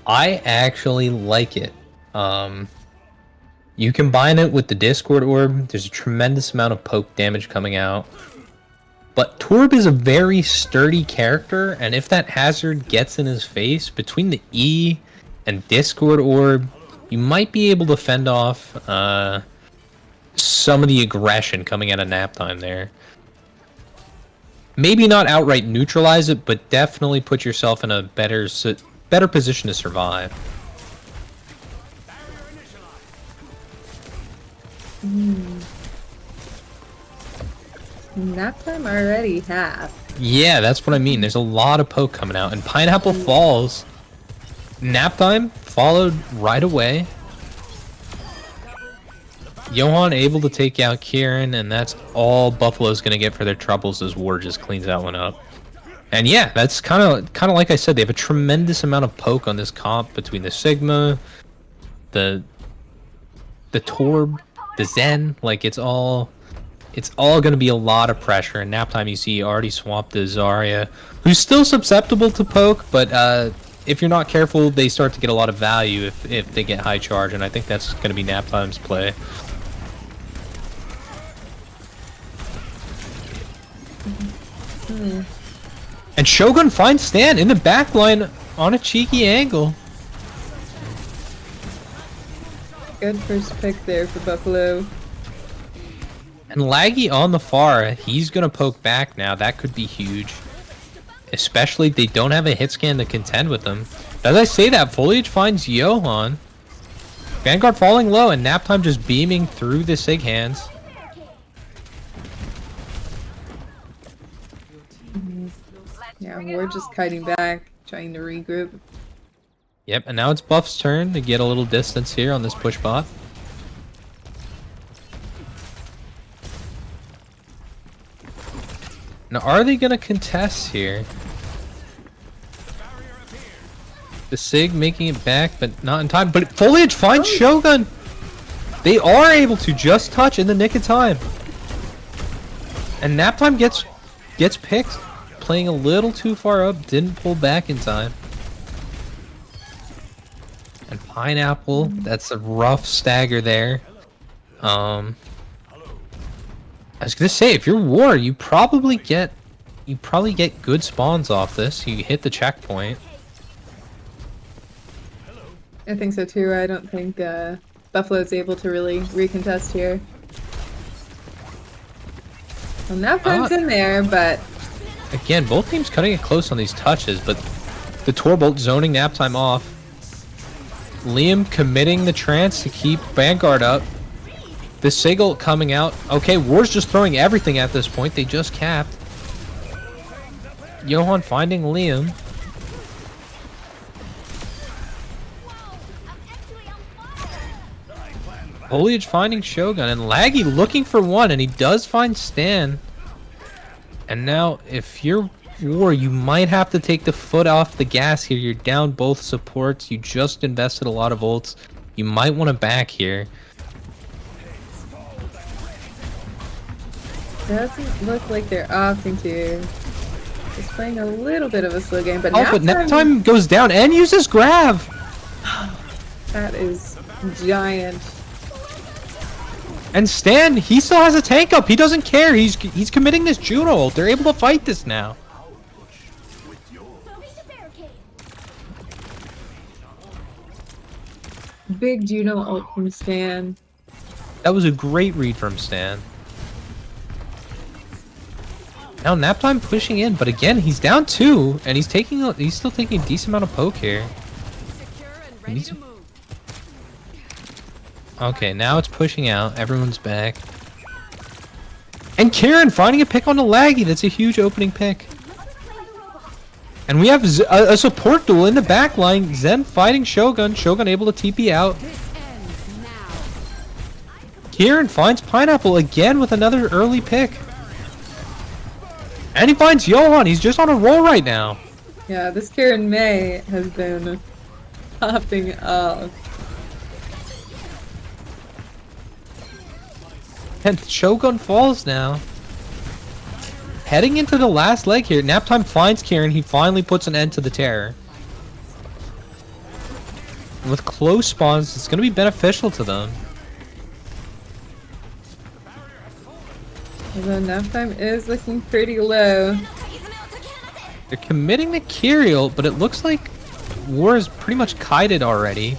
S1: I actually like it. You combine it with the Discord Orb, there's a tremendous amount of poke damage coming out. But Torb is a very sturdy character, and if that hazard gets in his face, between the E and Discord Orb, you might be able to fend off some of the aggression coming out of nap time there. Maybe not outright neutralize it, but definitely put yourself in a better position to survive.
S2: Nap time already half.
S1: Yeah, that's what I mean. There's a lot of poke coming out, and Pineapple Falls. Nap time followed right away. Johan able to take out Kieran, and that's all Buffalo's gonna get for their troubles as War just cleans that one up. And yeah, that's kind of like I said, they have a tremendous amount of poke on this comp between the Sigma, the Torb, the Zen. Like it's all gonna be a lot of pressure. And nap time, you see, already swapped the Zarya, who's still susceptible to poke, but if you're not careful, they start to get a lot of value if they get high charge, and I think that's gonna be nap time's play. And Shogun finds Stan in the backline on a cheeky angle.
S2: Good first pick there for Buffalo.
S1: And Laggy on the far, he's gonna poke back now. That could be huge. Especially if they don't have a hit scan to contend with them. As I say that, Foliage finds Johan. Vanguard falling low and nap time just beaming through the Sig hands.
S2: Yeah, we're just kiting back, trying to regroup.
S1: Yep, and now it's Buff's turn to get a little distance here on this push bot. Now, are they gonna contest here? The Sig making it back, but not in time. But Foliage finds Shogun! They are able to just touch in the nick of time. And nap time gets picked. Playing a little too far up, didn't pull back in time. And Pineapple, that's a rough stagger there. I was gonna say, if you're War, you probably get good spawns off this. You hit the checkpoint.
S2: I think so too. I don't think Buffalo's able to really recontest here. Well, nap time's in there, but
S1: Again, both teams cutting it close on these touches, but the Torbolt zoning nap time off. Liam committing the trance to keep Vanguard up. The Sigil coming out. Okay, War's just throwing everything at this point. They just capped. Johan finding Liam. Foliage finding Shogun, and Laggy looking for one, and he does find Stan. And now, if you're War, you might have to take the foot off the gas here. You're down both supports. You just invested a lot of ults. You might want to back here.
S2: doesn't look like they're opting to. Just playing a little bit of a slow game, but
S1: Oh, but nap time goes down and uses grab.
S2: That is giant.
S1: And Stan, he still has a tank up. He doesn't care. He's committing this Juno ult. They're able to fight this now.
S2: Big Juno ult from Stan.
S1: That was a great read from Stan. Now Naptime pushing in, but again he's down 2, and he's still taking a decent amount of poke here.
S3: Secure and ready to move.
S1: Okay, now it's pushing out. Everyone's back. And Kieran finding a pick on the laggy. That's a huge opening pick. And we have a support duel in the back line. Zen fighting Shogun. Shogun able to TP out.
S3: This ends now.
S1: Kieran finds Pineapple again with another early pick. And he finds Johan. He's just on a roll right now.
S2: Yeah, this Karen May has been popping off.
S1: And Shogun falls now. Heading into the last leg here. Naptime finds Kieran. He finally puts an end to the terror. With close spawns, it's going to be beneficial to them.
S2: Although Naptime is looking pretty low.
S1: They're committing the Kyriel, but it looks like War is pretty much kited already.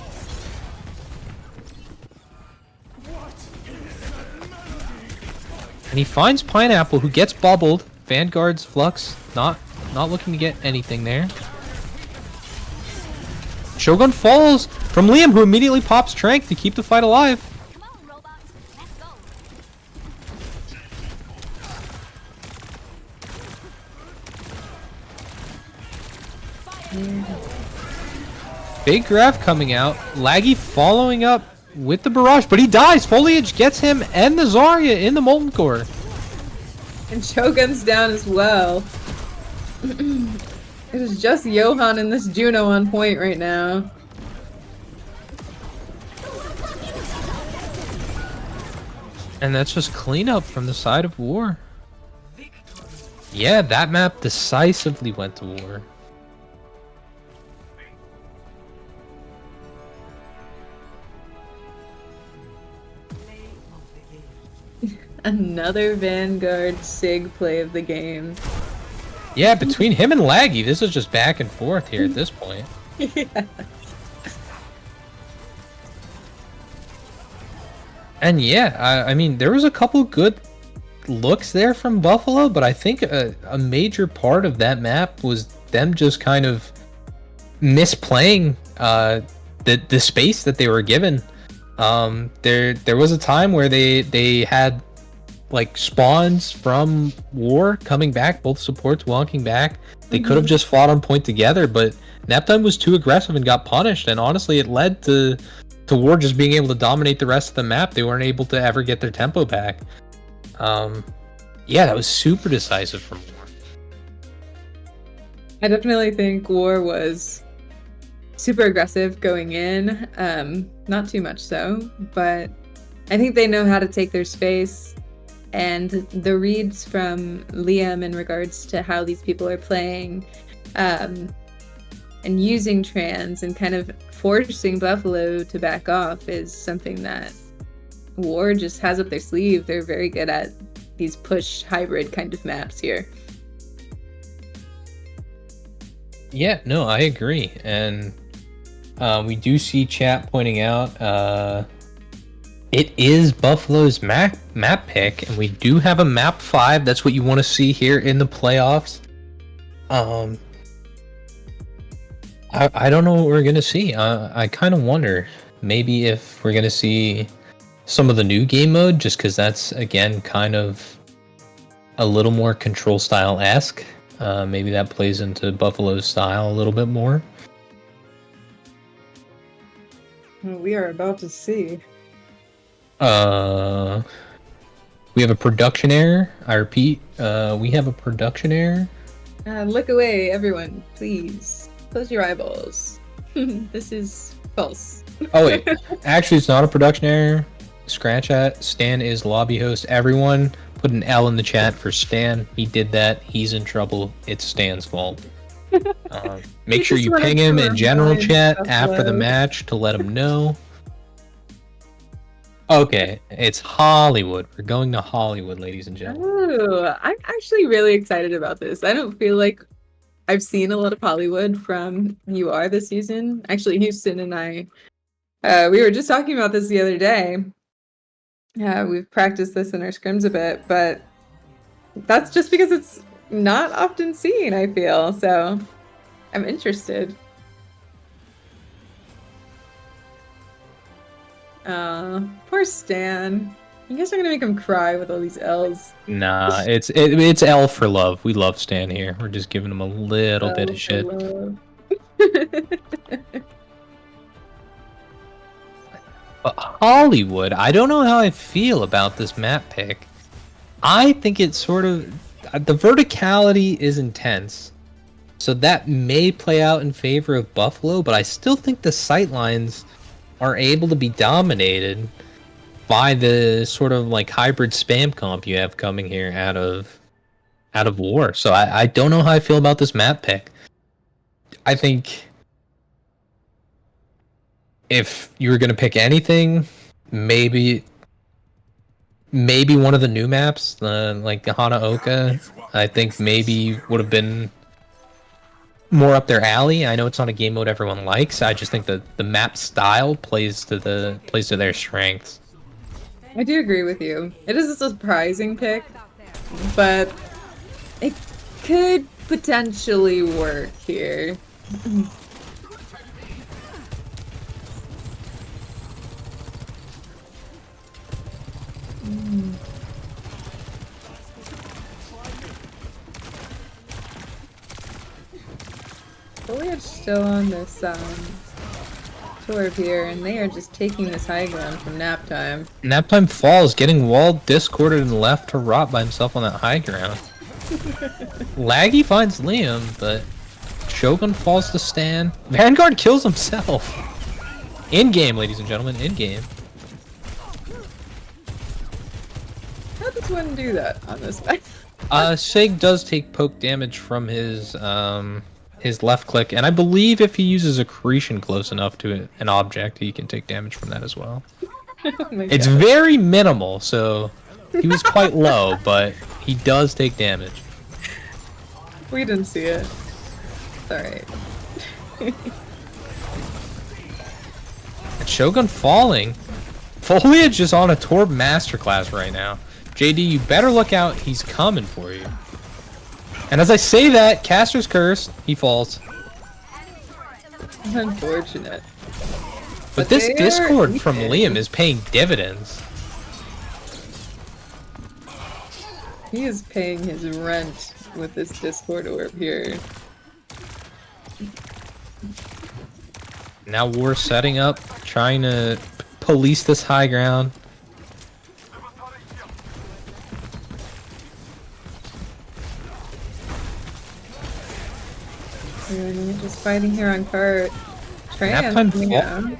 S1: And he finds Pineapple, who gets bubbled. Vanguard's Flux not looking to get anything there. Shogun falls from Liam, who immediately pops Trank to keep the fight alive.
S4: Come on, robots. Let's go.
S1: Big Graph coming out. Laggy following up with the barrage, but he dies. Foliage gets him and the Zarya in the Molten Core.
S2: And Shogun's down as well. It is just Johan and this Juno on point right now.
S1: And that's just cleanup from the side of War. Yeah, that map decisively went to War.
S2: Another Vanguard Sig play of the game.
S1: Yeah, between him and Laggy, this is just back and forth here at this point.
S2: Yeah.
S1: And yeah, I mean, there was a couple good looks there from Buffalo, but I think a major part of that map was them just kind of misplaying the space that they were given. There was a time where they had like spawns from War coming back, both supports walking back. They could have just fought on point together, but Naptime was too aggressive and got punished, and honestly it led to War just being able to dominate the rest of the map. They weren't able to ever get their tempo back. Yeah, that was super decisive from War.
S2: I definitely think War was super aggressive going in. Not too much so, but I think they know how to take their space. And the reads from Liam in regards to how these people are playing and using trans and kind of forcing Buffalo to back off is something that War just has up their sleeve. They're very good at these push hybrid kind of maps here.
S1: Yeah, no, I agree. And we do see chat pointing out it is Buffalo's map pick, and we do have a map 5. That's what you want to see here in the playoffs. I don't know what we're gonna see. I kind of wonder maybe if we're gonna see some of the new game mode, just because that's again kind of a little more control style esque. Maybe that plays into Buffalo's style a little bit more.
S2: We are about to see.
S1: We have a production error. I repeat, we have a production error.
S2: Look away, everyone, please. Close your eyeballs. This is false.
S1: Oh wait, actually it's not a production error. Scratch at Stan is lobby host. Everyone put an L in the chat for Stan. He did that. He's in trouble. It's Stan's fault. Make
S2: He
S1: sure
S2: just
S1: you
S2: wanted
S1: ping
S2: to
S1: him in general
S2: remind
S1: chat
S2: us
S1: after the
S2: of-
S1: match to let him know. Okay, it's Hollywood. We're going to Hollywood, ladies and gentlemen.
S2: Oh, I'm actually really excited about this. I don't feel like I've seen a lot of Hollywood from UR this season. Actually, Houston and I, we were just talking about this the other day. We've practiced this in our scrims a bit, but that's just because it's not often seen, I feel. So I'm interested. Poor Stan. You guys are gonna make him cry with all these L's.
S1: Nah, it's L for love. We love Stan here. We're just giving him a little bit
S2: L
S1: of
S2: for
S1: shit.
S2: love.
S1: But Hollywood, I don't know how I feel about this map pick. I think it's sort of the verticality is intense. So that may play out in favor of Buffalo, but I still think the sightlines are able to be dominated by the sort of like hybrid spam comp you have coming here out of war. So I don't know how I feel about this map pick. I think if you were gonna pick anything, maybe one of the new maps, like Hanaoka, I think maybe would have been more up their alley. I know it's not a game mode everyone likes. I just think that the map style plays to their strengths.
S2: I do agree with you. It is a surprising pick, but it could potentially work here. Foliage still on this torb here, and they are just taking this high ground from nap time.
S1: Naptime falls, getting walled, discorded, and left to rot by himself on that high ground. Laggy finds Liam, but Shogun falls to Stan. Vanguard kills himself. In game, ladies and gentlemen, in game.
S2: How does one do that on this map?
S1: Sig does take poke damage from his left click, and I believe if he uses accretion close enough to an object, he can take damage from that as well.
S2: Oh my
S1: It's
S2: God.
S1: very minimal, so he was quite low, but he does take damage.
S2: We didn't see it. It's alright.
S1: And Shogun falling. Foliage is on a Torb masterclass right now. JD, you better look out. He's coming for you. And as I say that, Caster's cursed. He falls.
S2: Unfortunate.
S1: But this
S2: they are
S1: Discord from
S2: even.
S1: Liam is paying dividends.
S2: He is paying his rent with this Discord orb here.
S1: Now War setting up, trying to police this high ground.
S2: And just fighting here on cart.
S1: Nap time
S2: Trans, yeah.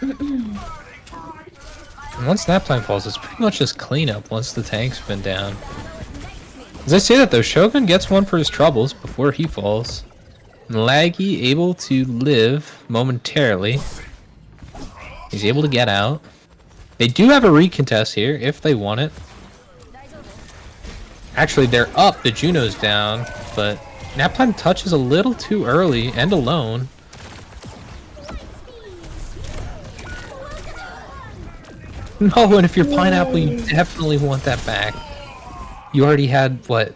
S1: And once Naptime falls, it's pretty much just cleanup once the tank's been down. As I say that though, Shogun gets one for his troubles before he falls. And Laggy able to live momentarily. He's able to get out. They do have a recontest here if they want it. Actually, they're up. The Juno's down, but Naptime touches a little too early and alone. No, and if you're Pineapple, you definitely want that back. You already had, what,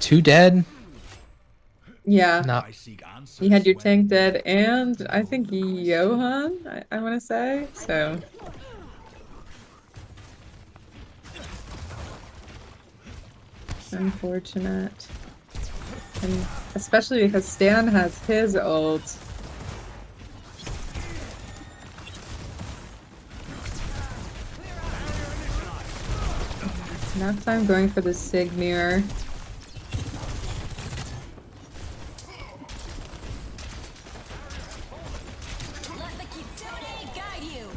S1: 2 dead?
S2: Yeah.
S1: Not.
S2: You had your tank dead and I think Johan, I want to say. So. Unfortunate. And especially because Stan has his ult. Next time going for the Sig mirror.
S4: Let the Kitsune guide you.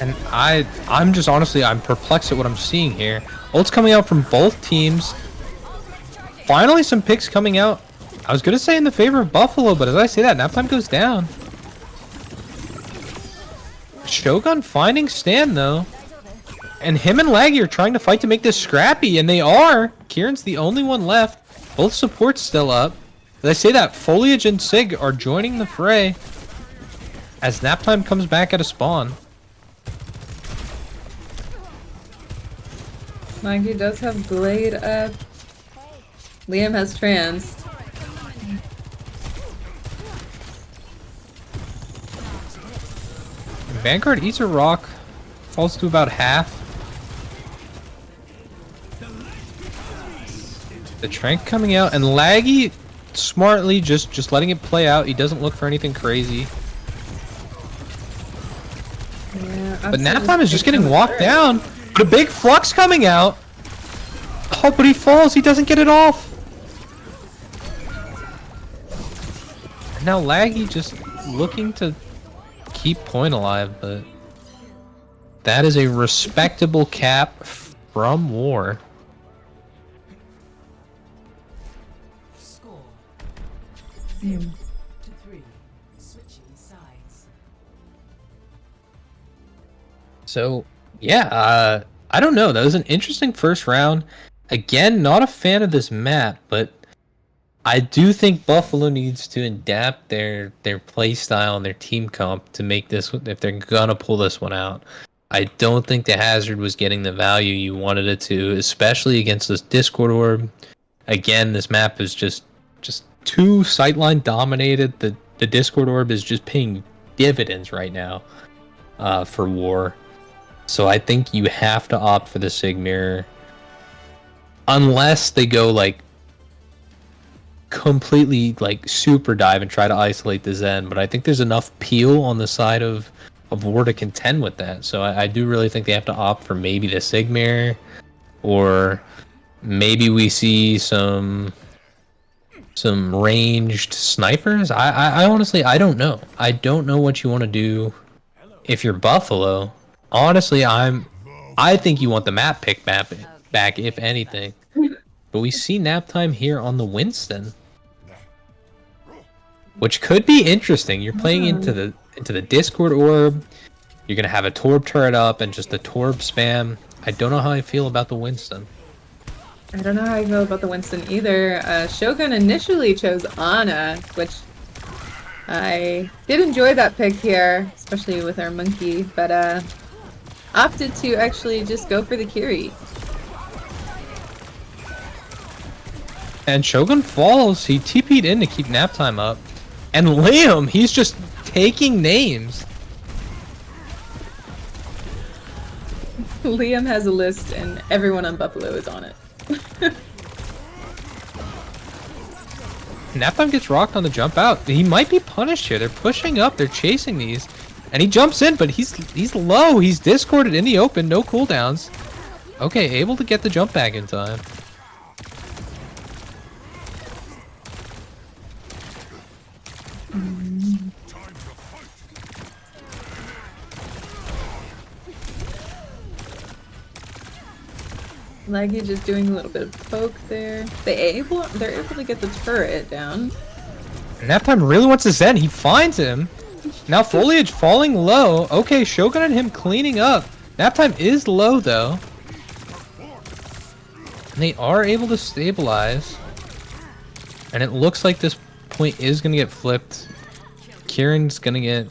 S1: And I'm just honestly, I'm perplexed at what I'm seeing here. Ults coming out from both teams. Finally, some picks coming out. I was gonna say in the favor of Buffalo, but as I say that, Naptime goes down. Shogun finding Stan though. And him and Laggy are trying to fight to make this scrappy, and they are. Kieran's the only one left. Both supports still up. As I say that, Foliage and Sig are joining the fray as Naptime comes back at a spawn.
S2: Maggie does have Blade up. Liam has trans.
S1: Vanguard eats a rock, falls to about half. The Trank coming out, and Laggy smartly just letting it play out. He doesn't look for anything crazy.
S2: Yeah,
S1: But Naptime is just getting walked down. But a big flux coming out. Oh, but he falls. He doesn't get it off. And now Laggy just looking to keep point alive, but that is a respectable cap from War.
S5: Score 0-3. Switching sides.
S1: So yeah, I don't know. That was an interesting first round. Again, not a fan of this map, but I do think Buffalo needs to adapt their play style and their team comp to make this, if they're gonna pull this one out. I don't think the Hazard was getting the value you wanted it to, especially against this Discord orb. Again, this map is just too sightline dominated. The Discord orb is just paying dividends right now for War. So I think you have to opt for the Sig Mirror. Unless they go like completely like super dive and try to isolate the Zen, but I think there's enough peel on the side of War to contend with that. So I do really think they have to opt for maybe the Sig Mirror, or maybe we see some ranged snipers. I honestly, I don't know. I don't know what you want to do if you're Buffalo. Honestly, I think you want the map pick back, if anything. But we see Naptime here on the Winston, which could be interesting. You're playing into the Discord orb. You're gonna have a Torb turret up and just a Torb spam. I don't know how I feel about the Winston.
S2: I don't know how I feel about the Winston either. Shogun initially chose Ana, which I did enjoy that pick here, especially with our monkey, but opted to actually just go for the Kiri.
S1: And Shogun falls. He TP'd in to keep Naptime up. And Liam, he's just taking names.
S2: Liam has a list and everyone on Buffalo is on it.
S1: Naptime gets rocked on the jump out. He might be punished here. They're pushing up. They're chasing these. And he jumps in, but he's low. He's discorded in the open. No cooldowns. Okay, able to get the jump back in time.
S2: Laggy just doing a little bit of poke there. They're able to get the turret down.
S1: Naptime really wants to Zen. He finds him. Now Foliage falling low. Okay, Shogun and him cleaning up. Naptime is low though. And they are able to stabilize. And it looks like this point is going to get flipped. Kieran's going to get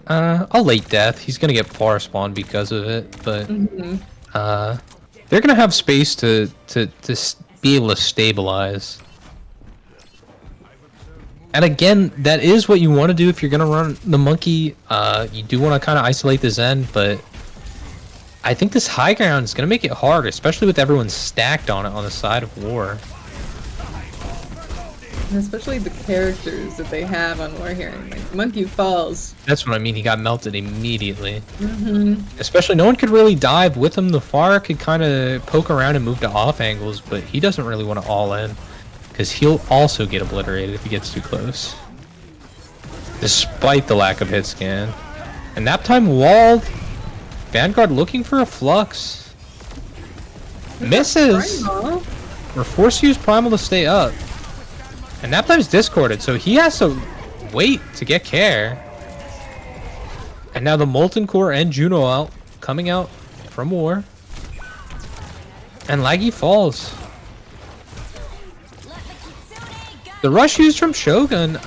S1: a late death. He's going to get far spawn because of it. But they're going to have space to be able to stabilize. And again, that is what you want to do if you're going to run the monkey. You do want to kind of isolate the Zen, but I think this high ground is going to make it hard, especially with everyone stacked on it on the side of War.
S2: And especially the characters that they have on War here. Like, Monkey falls.
S1: That's what I mean. He got melted immediately. Especially, no one could really dive with him. The Pharah could kind of poke around and move to off angles, but he doesn't really want to all in, because he'll also get obliterated if he gets too close. Despite the lack of hit scan. And Naptime walled. Vanguard looking for a flux. Misses.
S2: Primal.
S1: We're forced to use Primal to stay up. And Naptime's discorded, so he has to wait to get care. And now the Molten Core and Juno coming out from War. And Laggy falls. The rush used from Shogun. I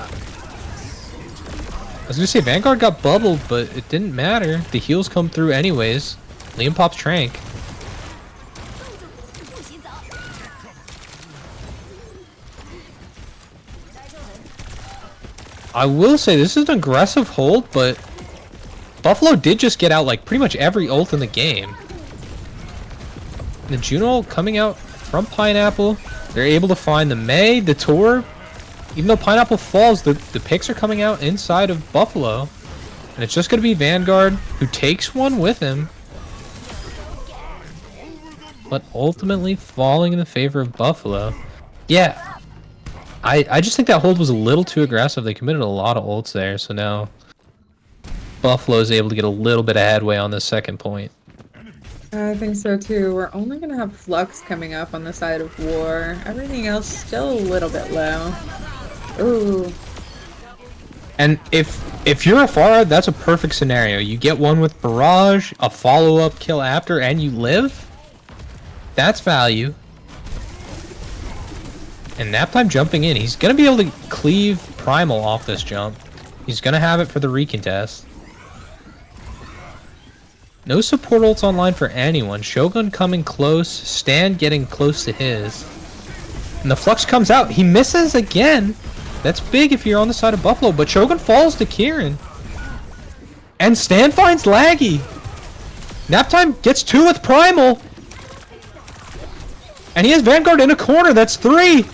S1: was gonna say Vanguard got bubbled, but it didn't matter. The heals come through anyways. Liam pops Trank. I will say this is an aggressive hold, but Buffalo did just get out like pretty much every ult in the game. The Juno coming out from Pineapple. They're able to find the Mei, the Torb. Even though Pineapple falls, the picks are coming out inside of Buffalo. And it's just going to be Vanguard who takes one with him. But ultimately falling in the favor of Buffalo. Yeah. I just think that hold was a little too aggressive. They committed a lot of ults there. So now Buffalo is able to get a little bit of headway on this second point.
S2: I think so too. We're only gonna have Flux coming up on the side of War. Everything else still a little bit low. Ooh.
S1: And if you're a Pharah, that's a perfect scenario. You get one with Barrage, a follow-up kill after, and you live. That's value. And Naptime jumping in. He's going to be able to cleave Primal off this jump. He's going to have it for the recontest. No support ults online for anyone. Shogun coming close. Stan getting close to his. And the Flux comes out. He misses again. That's big if you're on the side of Buffalo. But Shogun falls to Kieran. And Stan finds Laggy. Naptime gets 2 with Primal. And he has Vanguard in a corner. That's 3.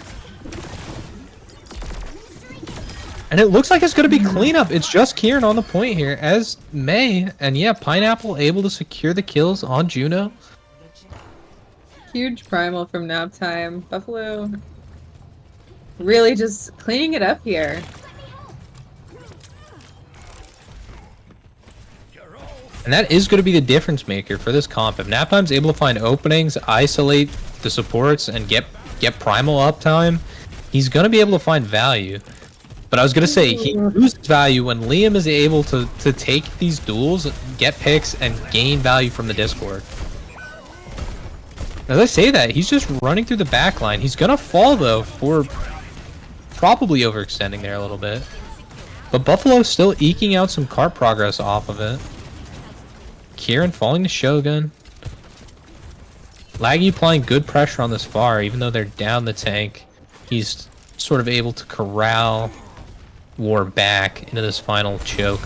S1: And it looks like it's going to be cleanup. It's just Kieran on the point here as Mei. And yeah, Pineapple able to secure the kills on Juno.
S2: Huge primal from Naptime. Buffalo really just cleaning it up here.
S1: And that is going to be the difference maker for this comp. If Naptime's able to find openings, isolate the supports, and get Primal uptime, he's going to be able to find value. But I was going to say, he loses value when Liam is able to take these duels, get picks, and gain value from the Discord. As I say that, he's just running through the backline. He's going to fall, though, for probably overextending there a little bit. But Buffalo's still eking out some cart progress off of it. Kieran falling to Shogun. Laggy applying good pressure on this Pharah, even though they're down the tank. He's sort of able to corral War back into this final choke.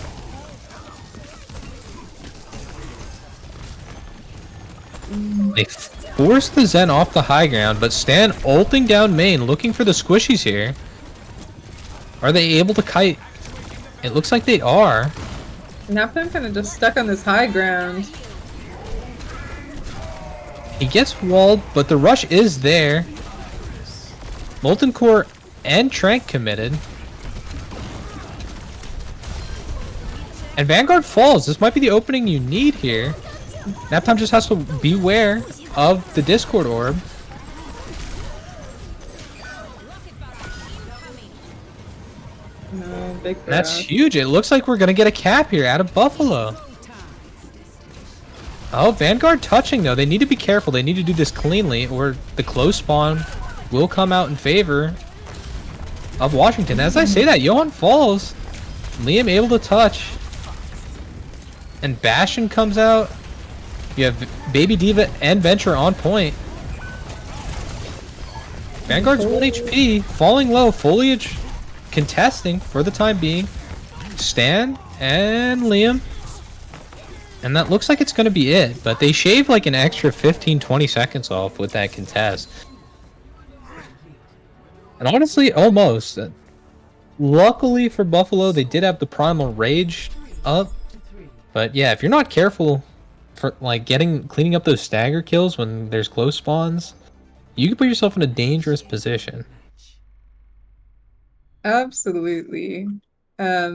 S1: They force the Zen off the high ground, but Stan ulting down main, looking for the squishies here. Are they able to kite? It looks like they are.
S2: Naptime kind of just stuck on this high ground.
S1: He gets walled, but the rush is there. Molten Core and Trank committed. And Vanguard falls. This might be the opening you need here. Naptime just has to beware of the Discord orb.
S2: No, big
S1: That's
S2: barrage.
S1: huge. It looks like we're going to get a cap here out of Buffalo. Oh, Vanguard touching, though. They need to be careful. They need to do this cleanly, or the close spawn will come out in favor of Washington. As I say that, Johan falls. Liam able to touch. And Bastion comes out. You have Baby Diva and Venture on point. Vanguard's 1 HP, falling low. Foliage contesting for the time being. Stan and Liam. And that looks like it's going to be it. But they shave like an extra 15-20 seconds off with that contest. And honestly, almost. Luckily for Buffalo, they did have the Primal Rage up. But yeah, if you're not careful for like cleaning up those stagger kills when there's close spawns, you can put yourself in a dangerous position.
S2: Absolutely. I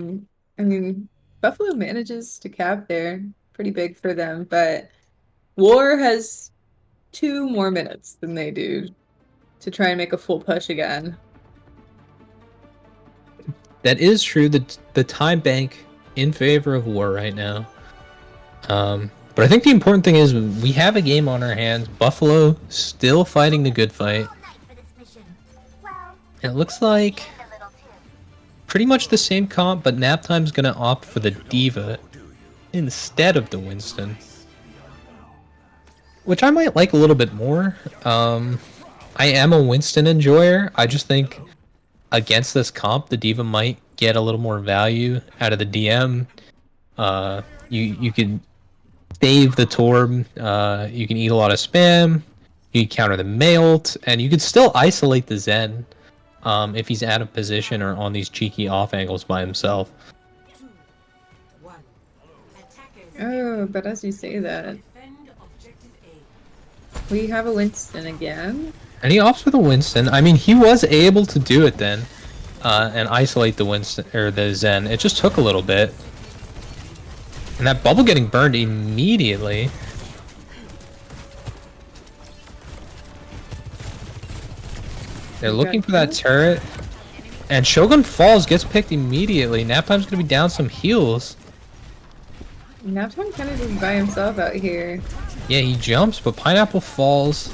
S2: mean, Buffalo manages to cap there pretty big for them, but War has 2 more minutes than they do to try and make a full push again.
S1: That is true. The time bank in favor of War right now. But I think the important thing is we have a game on our hands. Buffalo still fighting the good fight. It looks like pretty much the same comp, but Naptime's gonna opt for the D.Va instead of the Winston, which I might like a little bit more. I am a Winston enjoyer. I just think against this comp, the D.Va might get a little more value out of the DM. You could save the Torb. You can eat a lot of spam. You can counter the Maelt, and you could still isolate the Zen if he's out of position or on these cheeky off angles by himself.
S5: 2, 1. Attackers.
S2: Oh, but as you say that,
S5: Defend objective A.
S2: we have a Winston again.
S1: And he opts for the Winston. I mean, he was able to do it then, and isolate the Winston or the Zen. It just took a little bit, and that bubble getting burned immediately. They're looking for that turret, and Shogun falls, gets picked immediately. Naptime's gonna be down some heals.
S2: Naptime kind of just by himself out here.
S1: Yeah, he jumps, but Pineapple falls.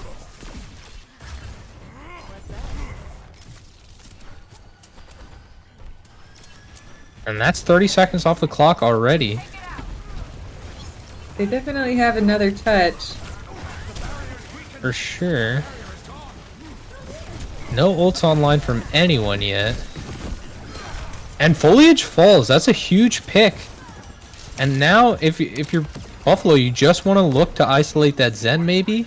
S1: And that's 30 seconds off the clock already.
S2: They definitely have another touch.
S1: For sure. No ults online from anyone yet. And Foliage falls. That's a huge pick. And now, if you're Buffalo, you just want to look to isolate that Zen, maybe?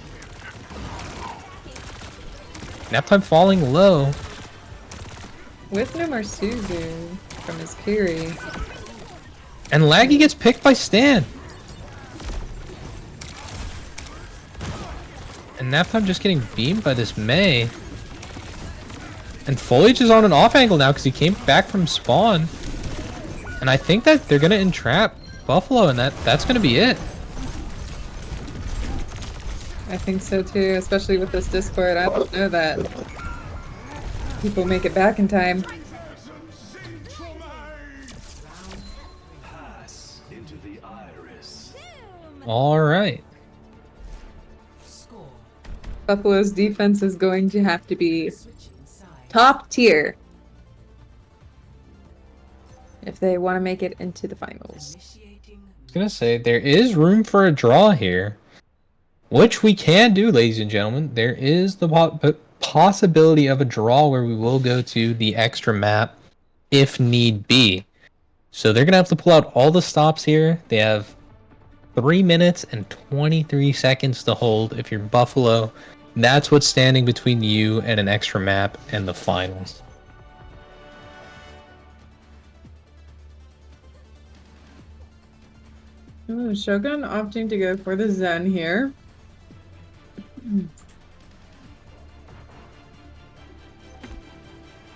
S1: Naptime falling low.
S2: With no more Suzu from his Kiri.
S1: And Laggy gets picked by Stan. And Naptime just getting beamed by this Mei. And Foliage is on an off angle now because he came back from spawn. And I think that they're going to entrap Buffalo, and that's going to be it.
S2: I think so too, especially with this Discord. I don't know that people make it back in time.
S1: All right.
S5: Score.
S2: Buffalo's defense is going to have to be
S5: Switching sides.
S2: top tier if they want to make it into the finals.
S5: Initiating.
S1: I was going to say, there is room for a draw here. Which we can do, ladies and gentlemen. There is the possibility of a draw where we will go to the extra map if need be. So they're going to have to pull out all the stops here. They have 3 minutes and 23 seconds to hold. If you're Buffalo, that's what's standing between you and an extra map and the finals.
S2: Ooh, Shogun opting to go for the Zen here.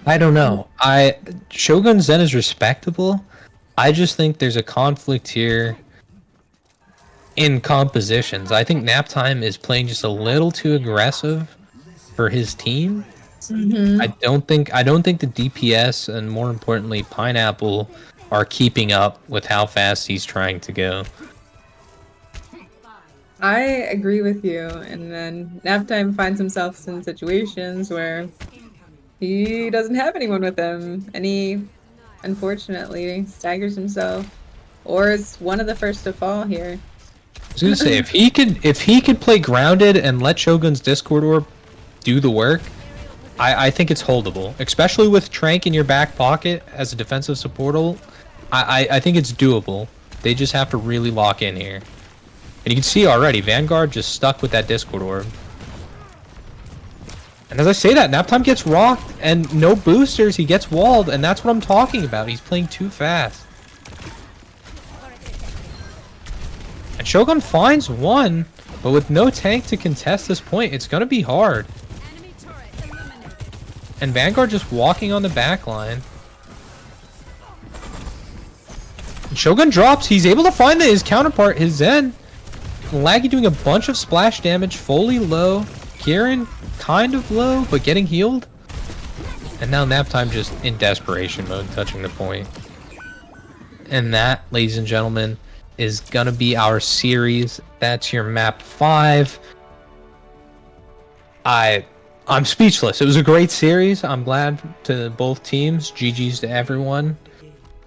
S1: I don't know. Shogun Zen is respectable. I just think there's a conflict here in compositions. I think Naptime is playing just a little too aggressive for his team. I don't think the DPS and more importantly Pineapple are keeping up with how fast he's trying to go.
S2: I agree with you, and then Naptime finds himself in situations where he doesn't have anyone with him, and he unfortunately staggers himself, or is one of the first to fall here.
S1: I was gonna say if he could play grounded and let Shogun's Discord Orb do the work, I think it's holdable, especially with Trank in your back pocket as a defensive support ult. I think it's doable. They just have to really lock in here. And you can see already, Vanguard just stuck with that Discord Orb. And as I say that, Naptime gets rocked, and no boosters, he gets walled, and that's what I'm talking about. He's playing too fast. And Shogun finds one, but with no tank to contest this point, it's gonna be hard.
S3: Enemy turret eliminated.
S1: And Vanguard just walking on the back line. Shogun drops. He's able to find his counterpart, his Zen. Laggy doing a bunch of splash damage, fully low. Kieran kind of low, but getting healed. And now Naptime just in desperation mode, touching the point. And that, ladies and gentlemen, is gonna be our series. That's your map 5. I'm speechless. It was a great series. I'm glad to both teams. GG's to everyone.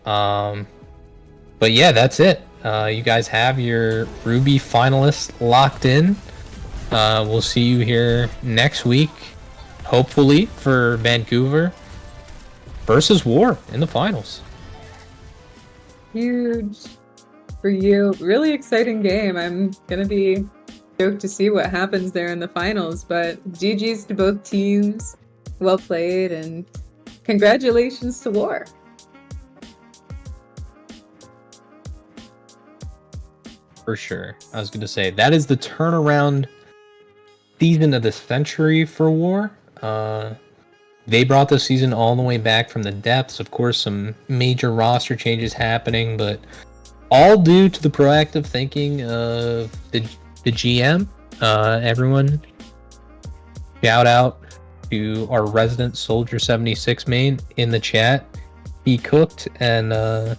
S1: But yeah, that's it. You guys have your Ruby finalists locked in. We'll see you here next week, hopefully, for Vancouver versus War in the finals.
S2: Huge for you. Really exciting game. I'm gonna be stoked to see what happens there in the finals, but GG's to both teams. Well played, and congratulations to War.
S1: For sure. I was going to say, that is the turnaround season of the century for War. They brought the season all the way back from the depths. Of course, some major roster changes happening, but all due to the proactive thinking of the GM. Everyone, shout out to our resident Soldier 76 main in the chat. He cooked, and I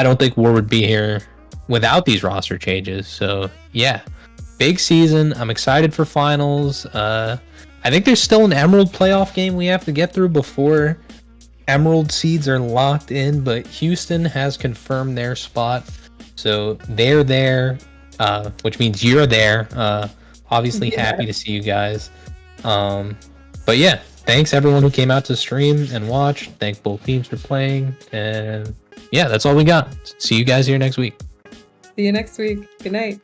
S1: don't think War would be here without these roster changes. So yeah, big season. I'm excited for finals. I think there's still an Emerald playoff game we have to get through before Emerald seeds are locked in, but Houston has confirmed their spot, so they're there, which means you're there. Obviously happy to see you guys. But yeah, thanks everyone who came out to stream and watch. Thank both teams for playing, and yeah, that's all we got. See you guys here next week.
S2: See you next week. Good night.